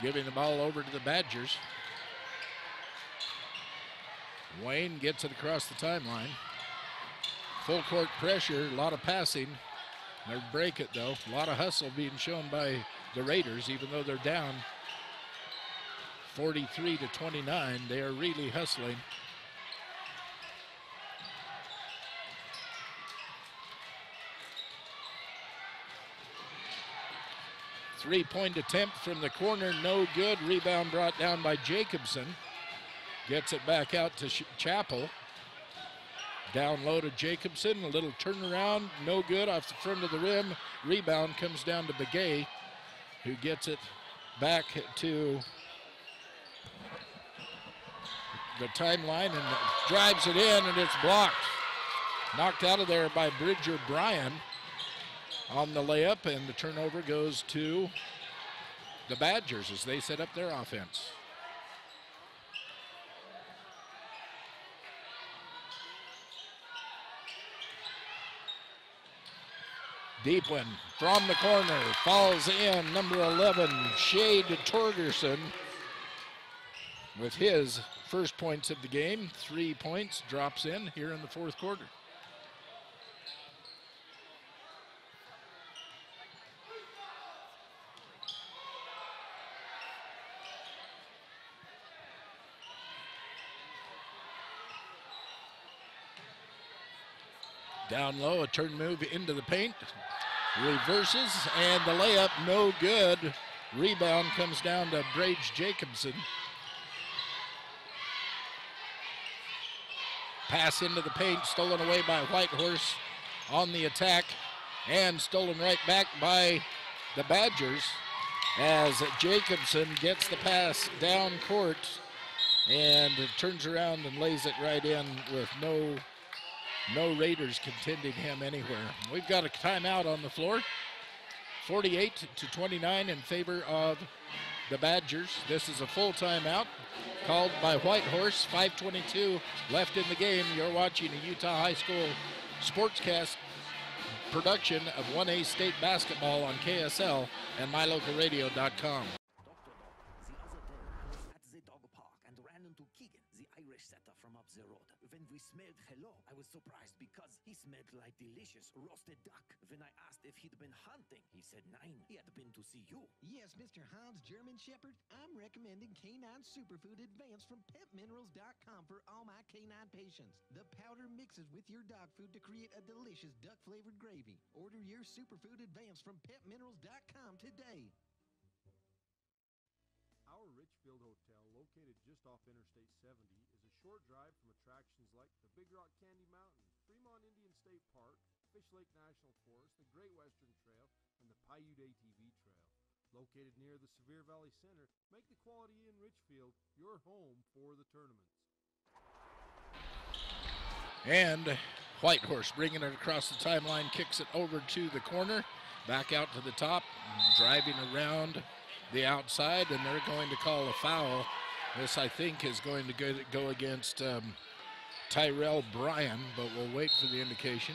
Giving the ball over to the Badgers. Wayne gets it across the timeline. Full court pressure, a lot of passing. They break it though. A lot of hustle being shown by the Raiders, even though they're down 43-29. They are really hustling. Three-point attempt from the corner, no good. Rebound brought down by Jacobson. Gets it back out to Chappell. Down low to Jacobson, a little turnaround, no good off the front of the rim. Rebound comes down to Begay, who gets it back to the timeline and drives it in, and it's blocked. Knocked out of there by Bridger Bryan on the layup, and the turnover goes to the Badgers as they set up their offense. Deep one from the corner, falls in, number 11, Shade Torgerson, with his first points of the game. 3 points, drops in here in the fourth quarter. Down low, a turn move into the paint. Reverses, and the layup no good. Rebound comes down to Brage Jacobson. Pass into the paint, stolen away by Whitehorse on the attack, and stolen right back by the Badgers as Jacobson gets the pass down court and turns around and lays it right in with no Raiders contending him anywhere. We've got a timeout on the floor. 48-29 in favor of the Badgers. This is a full timeout called by Whitehorse. 5:22 left in the game. You're watching a Utah High School sportscast production of 1A State basketball on KSL and mylocalradio.com. When we smelled hello, I was surprised because he smelled like delicious roasted duck. When I asked if he'd been hunting, he said nein, he had been to see you. Yes, Mr. Hans German Shepherd, I'm recommending Canine Superfood Advance from PetMinerals.com for all my canine patients. The powder mixes with your dog food to create a delicious duck-flavored gravy. Order your Superfood Advance from PetMinerals.com today. Our Richfield Hotel, located just off Interstate 70, is a short drive from attractions like the Big Rock Candy Mountain, Fremont Indian State Park, Fish Lake National Forest, the Great Western Trail, and the Paiute ATV Trail. Located near the Sevier Valley Center, make the Quality Inn Richfield your home for the tournaments. And Whitehorse bringing it across the timeline, kicks it over to the corner, back out to the top, driving around the outside, and they're going to call a foul. This, I think, is going to go against Tyrell Bryan, but we'll wait for the indication.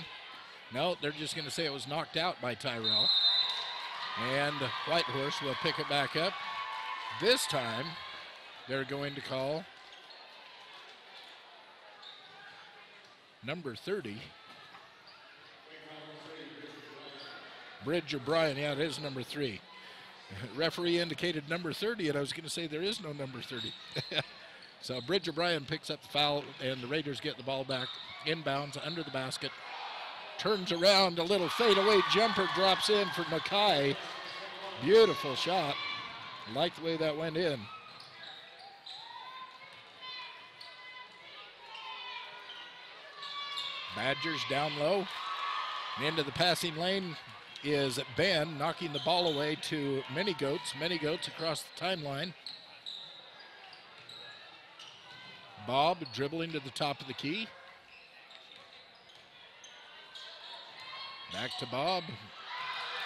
No, they're just going to say it was knocked out by Tyrell. And Whitehorse will pick it back up. This time, they're going to call number 30. Bridge O'Brien, yeah, it is number 3. Referee indicated number 30, and I was going to say there is no number 30. So Bridge O'Brien picks up the foul, and the Raiders get the ball back inbounds under the basket. Turns around, a little fadeaway jumper drops in for Nakai. Beautiful shot. Like the way that went in. Badgers down low. Into the passing lane is Ben, knocking the ball away to Many Goats. Many Goats across the timeline. Bob dribbling to the top of the key. Back to Bob.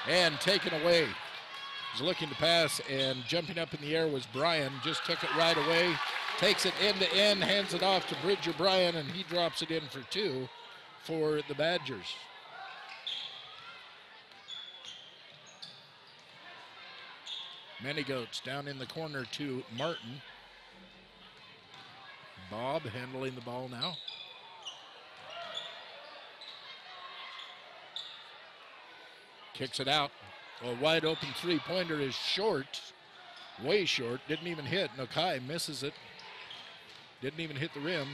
And taken away. Was looking to pass, and jumping up in the air was Bryan. Just took it right away. Takes it end to end, hands it off to Bridger Bryan, and he drops it in for 2 for the Badgers. Many Goats down in the corner to Martin. Bob handling the ball now. Kicks it out. A wide open three-pointer is short. Way short. Didn't even hit. Nakai misses it. Didn't even hit the rim.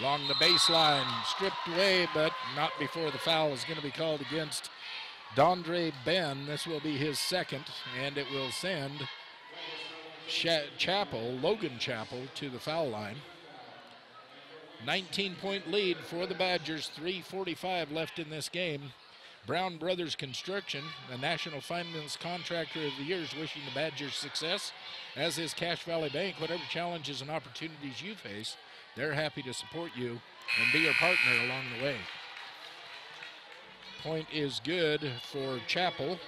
Along the baseline. Stripped away, but not before the foul is going to be called against Dondre Ben. This will be his second, and it will send Logan Chappell, to the foul line. 19-point lead for the Badgers, 3:45 left in this game. Brown Brothers Construction, a National Finance Contractor of the Year, is wishing the Badgers success, as is Cache Valley Bank. Whatever challenges and opportunities you face, they're happy to support you and be your partner along the way. Point is good for Chappell.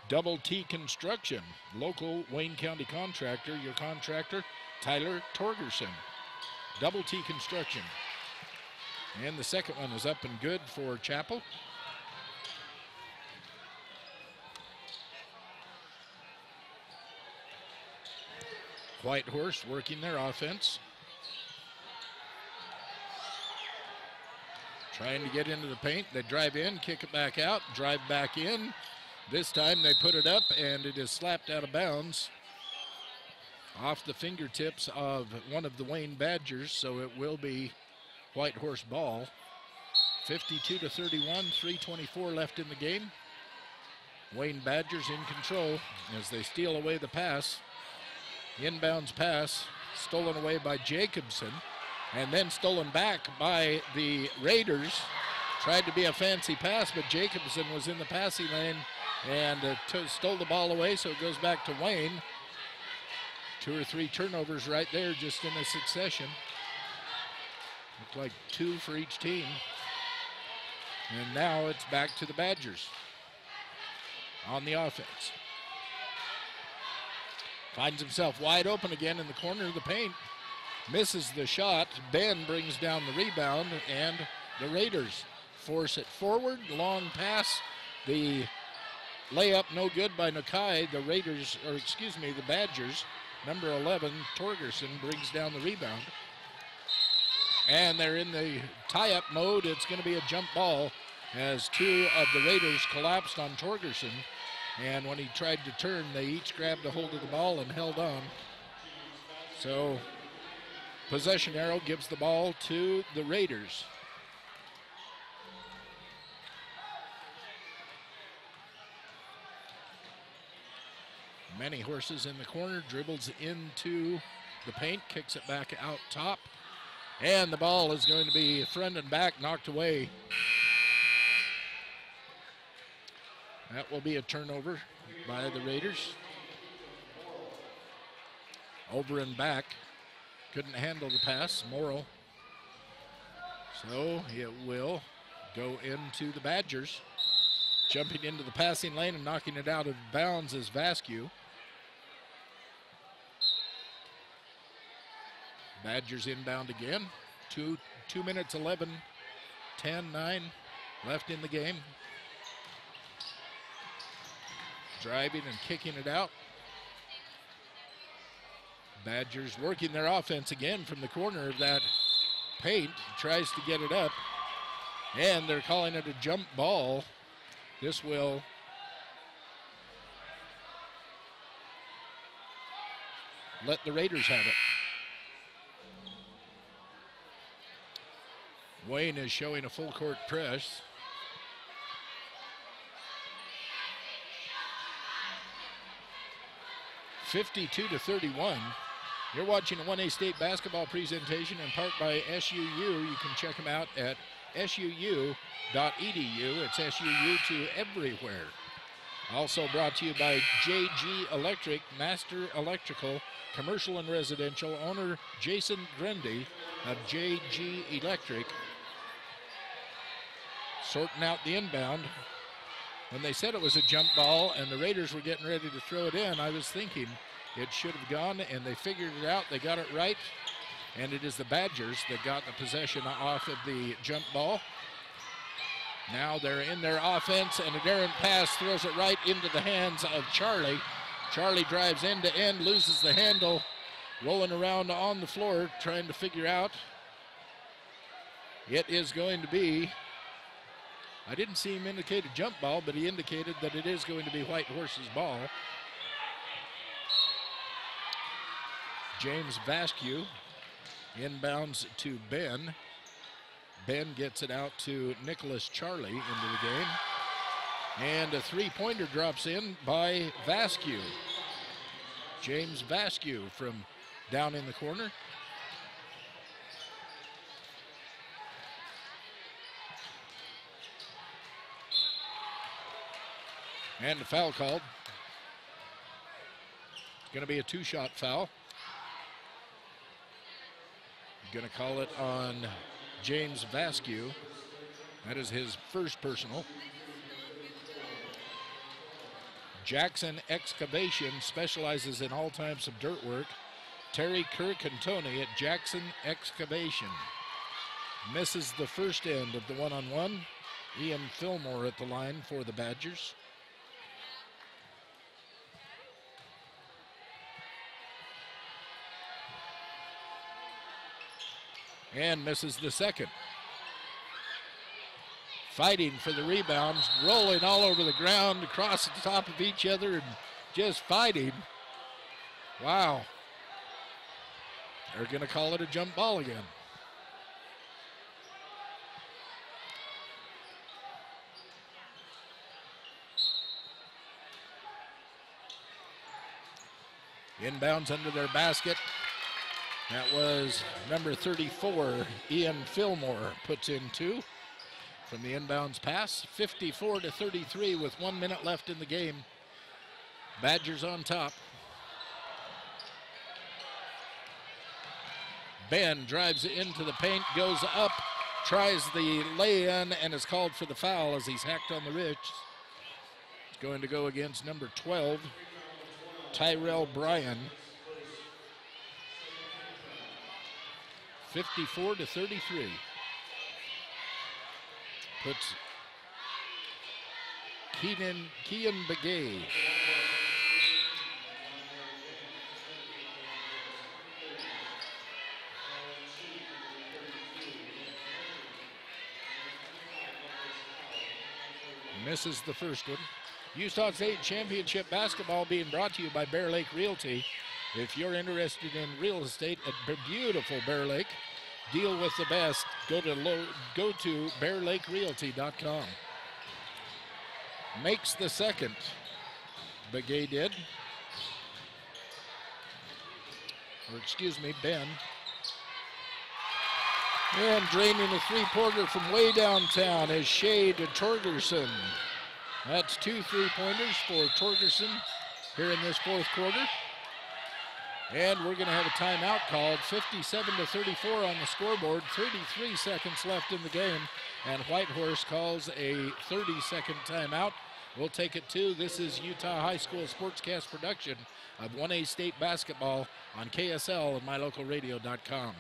Double T Construction, local Wayne County contractor. Your contractor, Tyler Torgerson. Double T Construction. And the second one is up and good for Chappell. Whitehorse working their offense. Trying to get into the paint. They drive in, kick it back out, drive back in. This time they put it up, and it is slapped out of bounds. off the fingertips of one of the Wayne Badgers, so it will be Whitehorse ball. 52-31, 3:24 left in the game. Wayne Badgers in control as they steal away the pass. Inbounds pass stolen away by Jacobson and then stolen back by the Raiders. Tried to be a fancy pass, but Jacobson was in the passing lane and stole the ball away, so it goes back to Wayne. 2 or 3 turnovers right there just in a succession. Looked like 2 for each team. And now it's back to the Badgers on the offense. Finds himself wide open again in the corner of the paint. Misses the shot. Ben brings down the rebound, and the Raiders force it forward. Long pass. The layup no good by Nakai. The Badgers. Number 11, Torgerson, brings down the rebound. And they're in the tie-up mode. It's going to be a jump ball as 2 of the Raiders collapsed on Torgerson. And when he tried to turn, they each grabbed a hold of the ball and held on. So possession arrow gives the ball to the Raiders. Many Horses in the corner, dribbles into the paint, kicks it back out top. And the ball is going to be front and back, knocked away. That will be a turnover by the Raiders. Over and back. Couldn't handle the pass, Morrill. So it will go into the Badgers. Jumping into the passing lane and knocking it out of bounds is Vasquez. Badgers inbound again. 2 minutes 11, 10, 9 left in the game. Driving and kicking it out. Badgers working their offense again from the corner of that paint. Tries to get it up. And they're calling it a jump ball. This will let the Raiders have it. Wayne is showing a full court press. (52-31). You're watching a 1A State basketball presentation in part by SUU. You can check them out at suu.edu. It's SUU to everywhere. Also brought to you by JG Electric, Master Electrical, Commercial and Residential, owner Jason Grundy of JG Electric. Sorting out the inbound. When they said it was a jump ball and the Raiders were getting ready to throw it in, I was thinking it should have gone, and they figured it out. They got it right, and it is the Badgers that got the possession off of the jump ball. Now they're in their offense, and an errant pass throws it right into the hands of Charlie. Charlie drives end to end, loses the handle, rolling around on the floor, trying to figure out. It is going to be, I didn't see him indicate a jump ball, but he indicated that it is going to be Whitehorse's ball. James Vasquez inbounds to Ben. Ben gets it out to Nicholas Charlie into the game. And a three-pointer drops in by Vasquez. James Vasquez from down in the corner. And a foul called. It's going to be a 2-shot foul. Going to call it on James Vasquez. That is his first personal. Jackson Excavation specializes in all types of dirt work. Terry Kirkantoni at Jackson Excavation. Misses the first end of the one-on-one. Ian Fillmore at the line for the Badgers. And misses the second. Fighting for the rebounds, rolling all over the ground, across the top of each other, and just fighting. Wow. They're going to call it a jump ball again. Inbounds under their basket. That was number 34, Ian Fillmore, puts in 2 from the inbounds pass. 54-33 with 1 minute left in the game. Badgers on top. Ben drives into the paint, goes up, tries the lay-in, and is called for the foul as he's hacked on the wrist. It's going to go against number 12, Tyrell Bryan. 54-33. Puts Kean Begay. Misses the first one. Utah State Championship basketball being brought to you by Bear Lake Realty. If you're interested in real estate at beautiful Bear Lake, deal with the best. Go to bearlakerealty.com. Makes the second. Begay did. Or excuse me, Ben. And draining a three-pointer from way downtown is Shade Torgerson. That's 2 3-pointers for Torgerson here in this fourth quarter. And we're going to have a timeout called. 57-34 on the scoreboard. 33 seconds left in the game. And Whitehorse calls a 30-second timeout. We'll take it to. This is Utah High School Sportscast production of 1A State basketball on KSL and mylocalradio.com.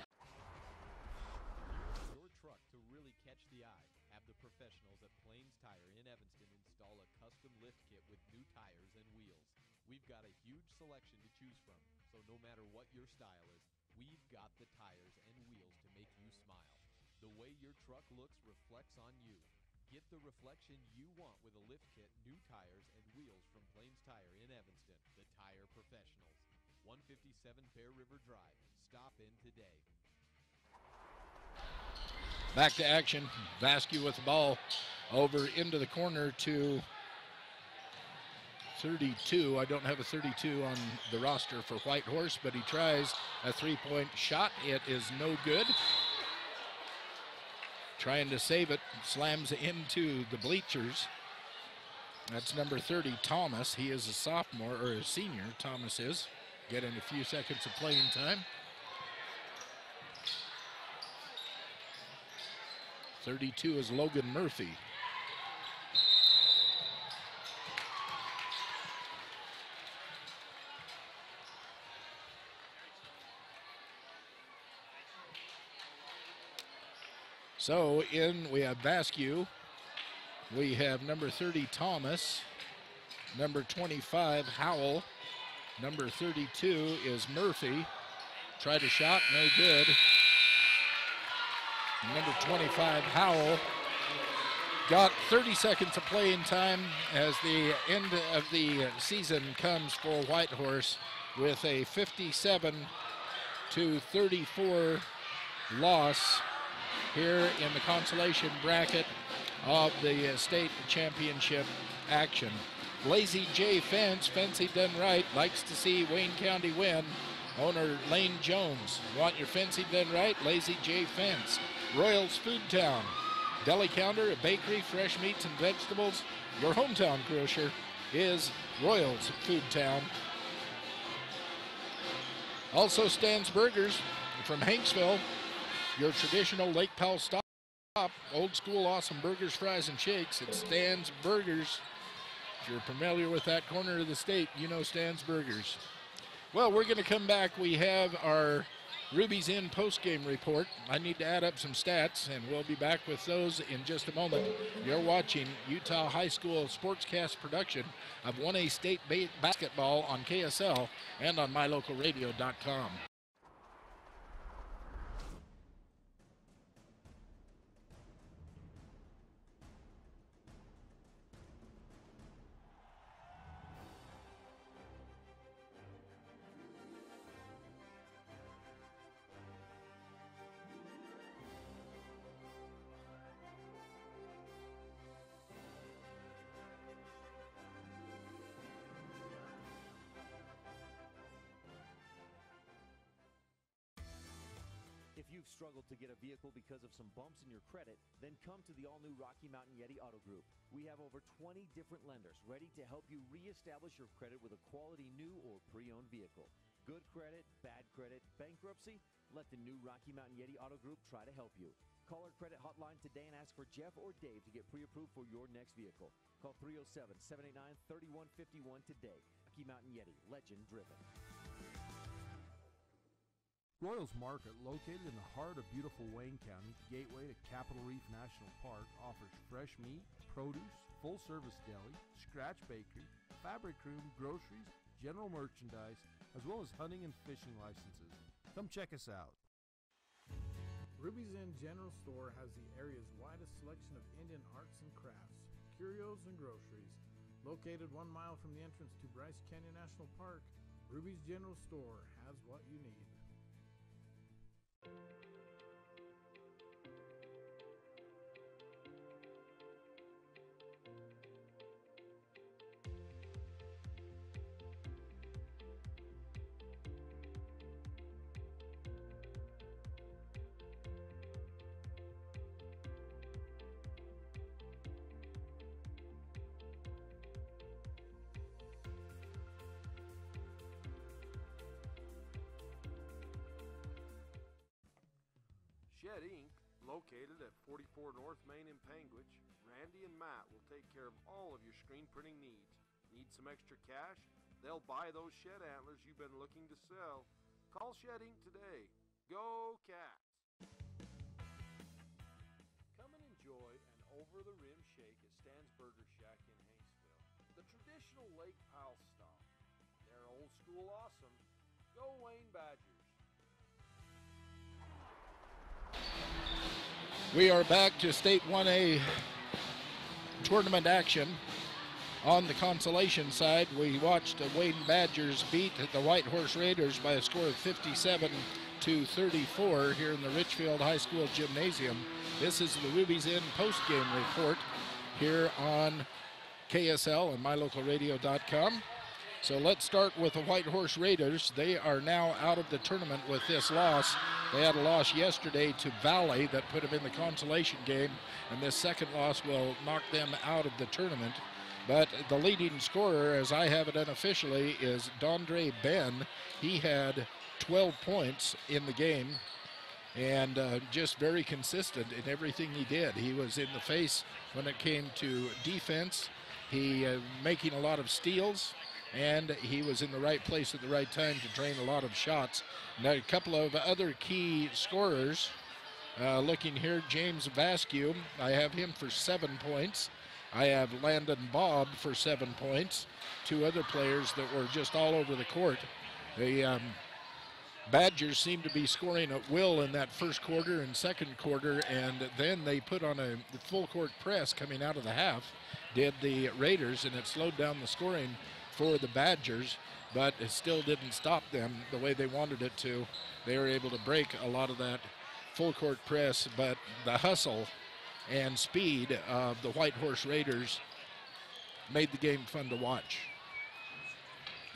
Your truck to really catch the eye. Have the professionals at Plains Tire in Evanston install a custom lift kit with new tires and wheels. We've got a huge selection to choose from. So no matter what your style is, we've got the tires and wheels to make you smile. The way your truck looks reflects on you. Get the reflection you want with a lift kit, new tires, and wheels from Plains Tire in Evanston, the tire professionals. 157 Bear River Drive. Stop in today. Back to action. Vasquez with the ball over into the corner to 32. I don't have a 32 on the roster for Whitehorse, but he tries a three-point shot. It is no good. Trying to save it, slams into the bleachers. That's number 30, Thomas. He is a sophomore, or a senior, Thomas is. Getting a few seconds of playing time. 32 is Logan Murphy. So we have Vasquez, we have number 30 Thomas, number 25 Howell, number 32 is Murphy. Tried a shot, no good. Number 25 Howell got 30 seconds of playing time as the end of the season comes for Whitehorse with a 57-34 loss here in the consolation bracket of the state championship action. Lazy J Fence, fencing done right, likes to see Wayne County win. Owner Lane Jones, want your fencing done right? Lazy J Fence. Royals Food Town, deli counter, a bakery, fresh meats and vegetables. Your hometown grocer is Royals Food Town. Also Stan's Burgers from Hanksville. Your traditional Lake Powell stop, old school awesome burgers, fries, and shakes. It's Stan's Burgers. If you're familiar with that corner of the state, you know Stan's Burgers. Well, we're going to come back. We have our Ruby's Inn post-game report. I need to add up some stats, and we'll be back with those in just a moment. You're watching Utah High School Sportscast production of 1A State basketball on KSL and on mylocalradio.com. you've struggled to get a vehicle because of some bumps in your credit, then come to the all-new Rocky Mountain Yeti Auto Group. We have over 20 different lenders ready to help you reestablish your credit with a quality new or pre-owned vehicle. Good credit, bad credit, bankruptcy? Let the new Rocky Mountain Yeti Auto Group try to help you. Call our credit hotline today and ask for Jeff or Dave to get pre-approved for your next vehicle. Call 307-789-3151 today. Rocky Mountain Yeti, legend driven. Royals Market, located in the heart of beautiful Wayne County, gateway to Capitol Reef National Park, offers fresh meat, produce, full-service deli, scratch bakery, fabric room, groceries, general merchandise, as well as hunting and fishing licenses. Come check us out. Ruby's Inn General Store has the area's widest selection of Indian arts and crafts, curios, and groceries. Located 1 mile from the entrance to Bryce Canyon National Park, Ruby's General Store has what you need. Shed Inc., located at 44 North Main in Panguitch, Randy and Matt will take care of all of your screen printing needs. Need some extra cash? They'll buy those shed antlers you've been looking to sell. Call Shed Inc. today. Go Cats! Come and enjoy an over-the-rim shake at Stan's Burger Shack in Haysville. The traditional Lake Powell style. They're old school awesome. Go Wayne Badgers! We are back to State 1A tournament action. On the Consolation side, we watched the Wayne Badgers beat the Whitehorse Raiders by a score of 57-34 here in the Richfield High School Gymnasium. This is the Ruby's Inn post-game report here on KSL and mylocalradio.com. So let's start with the Whitehorse Raiders. They are now out of the tournament with this loss. They had a loss yesterday to Valley that put them in the consolation game, and this second loss will knock them out of the tournament. But the leading scorer, as I have it unofficially, is Dondre Ben. He had 12 points in the game and just very consistent in everything he did. He was in the face when it came to defense. He making a lot of steals, and he was in the right place at the right time to drain a lot of shots. Now, a couple of other key scorers. Looking here, James Vasquez, I have him for 7 points. I have Landon Bobb for 7 points. Two other players that were just all over the court. The Badgers seemed to be scoring at will in that first quarter and second quarter, and then they put on a full court press coming out of the half, did the Raiders, and it slowed down the scoring for the Badgers, but it still didn't stop them the way they wanted it to. They were able to break a lot of that full court press, but the hustle and speed of the Whitehorse Raiders made the game fun to watch.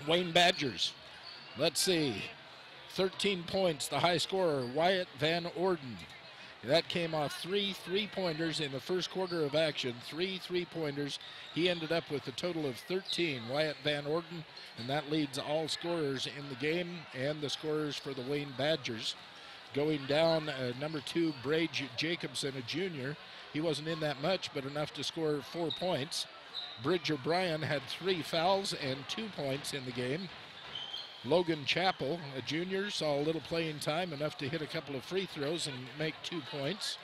Wayne Badgers, let's see, 13 points, the high scorer, Wyatt Van Orden. That came off 3 3-pointers in the first quarter of action, 3 3-pointers. He ended up with a total of 13, Wyatt Van Orden, and that leads all scorers in the game and the scorers for the Wayne Badgers. Going down, number 2, Bray Jacobson, a junior. He wasn't in that much, but enough to score 4 points. Bridger Bryan had 3 fouls and 2 points in the game. Logan Chappell, a junior, saw a little playing time, enough to hit a couple of free throws and make 2 points.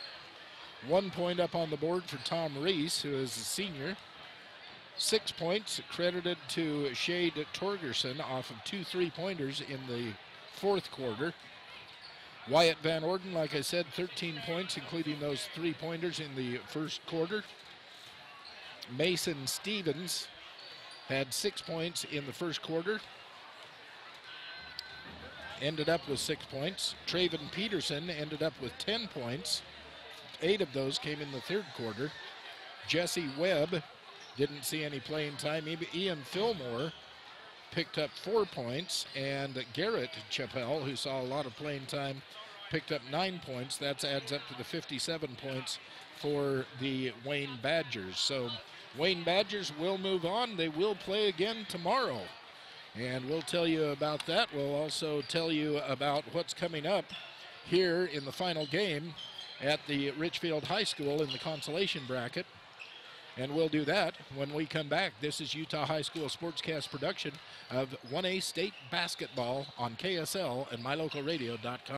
1 point up on the board for Tom Reese, who is a senior. 6 points credited to Shade Torgerson off of 2 3-pointers in the fourth quarter. Wyatt Van Orden, like I said, 13 points, including those 3-pointers in the first quarter. Mason Stevens had 6 points in the first quarter. Ended up with 6 points. Traven Peterson ended up with 10 points. 8 of those came in the third quarter. Jesse Webb didn't see any playing time. Ian Fillmore picked up 4 points, and Garrett Chappell, who saw a lot of playing time, picked up 9 points. That adds up to the 57 points for the Wayne Badgers. So Wayne Badgers will move on. They will play again tomorrow. And we'll tell you about that. We'll also tell you about what's coming up here in the final game at the Richfield High School in the consolation bracket. And we'll do that when we come back. This is Utah High School Sportscast production of 1A State Basketball on KSL and MyLocalRadio.com.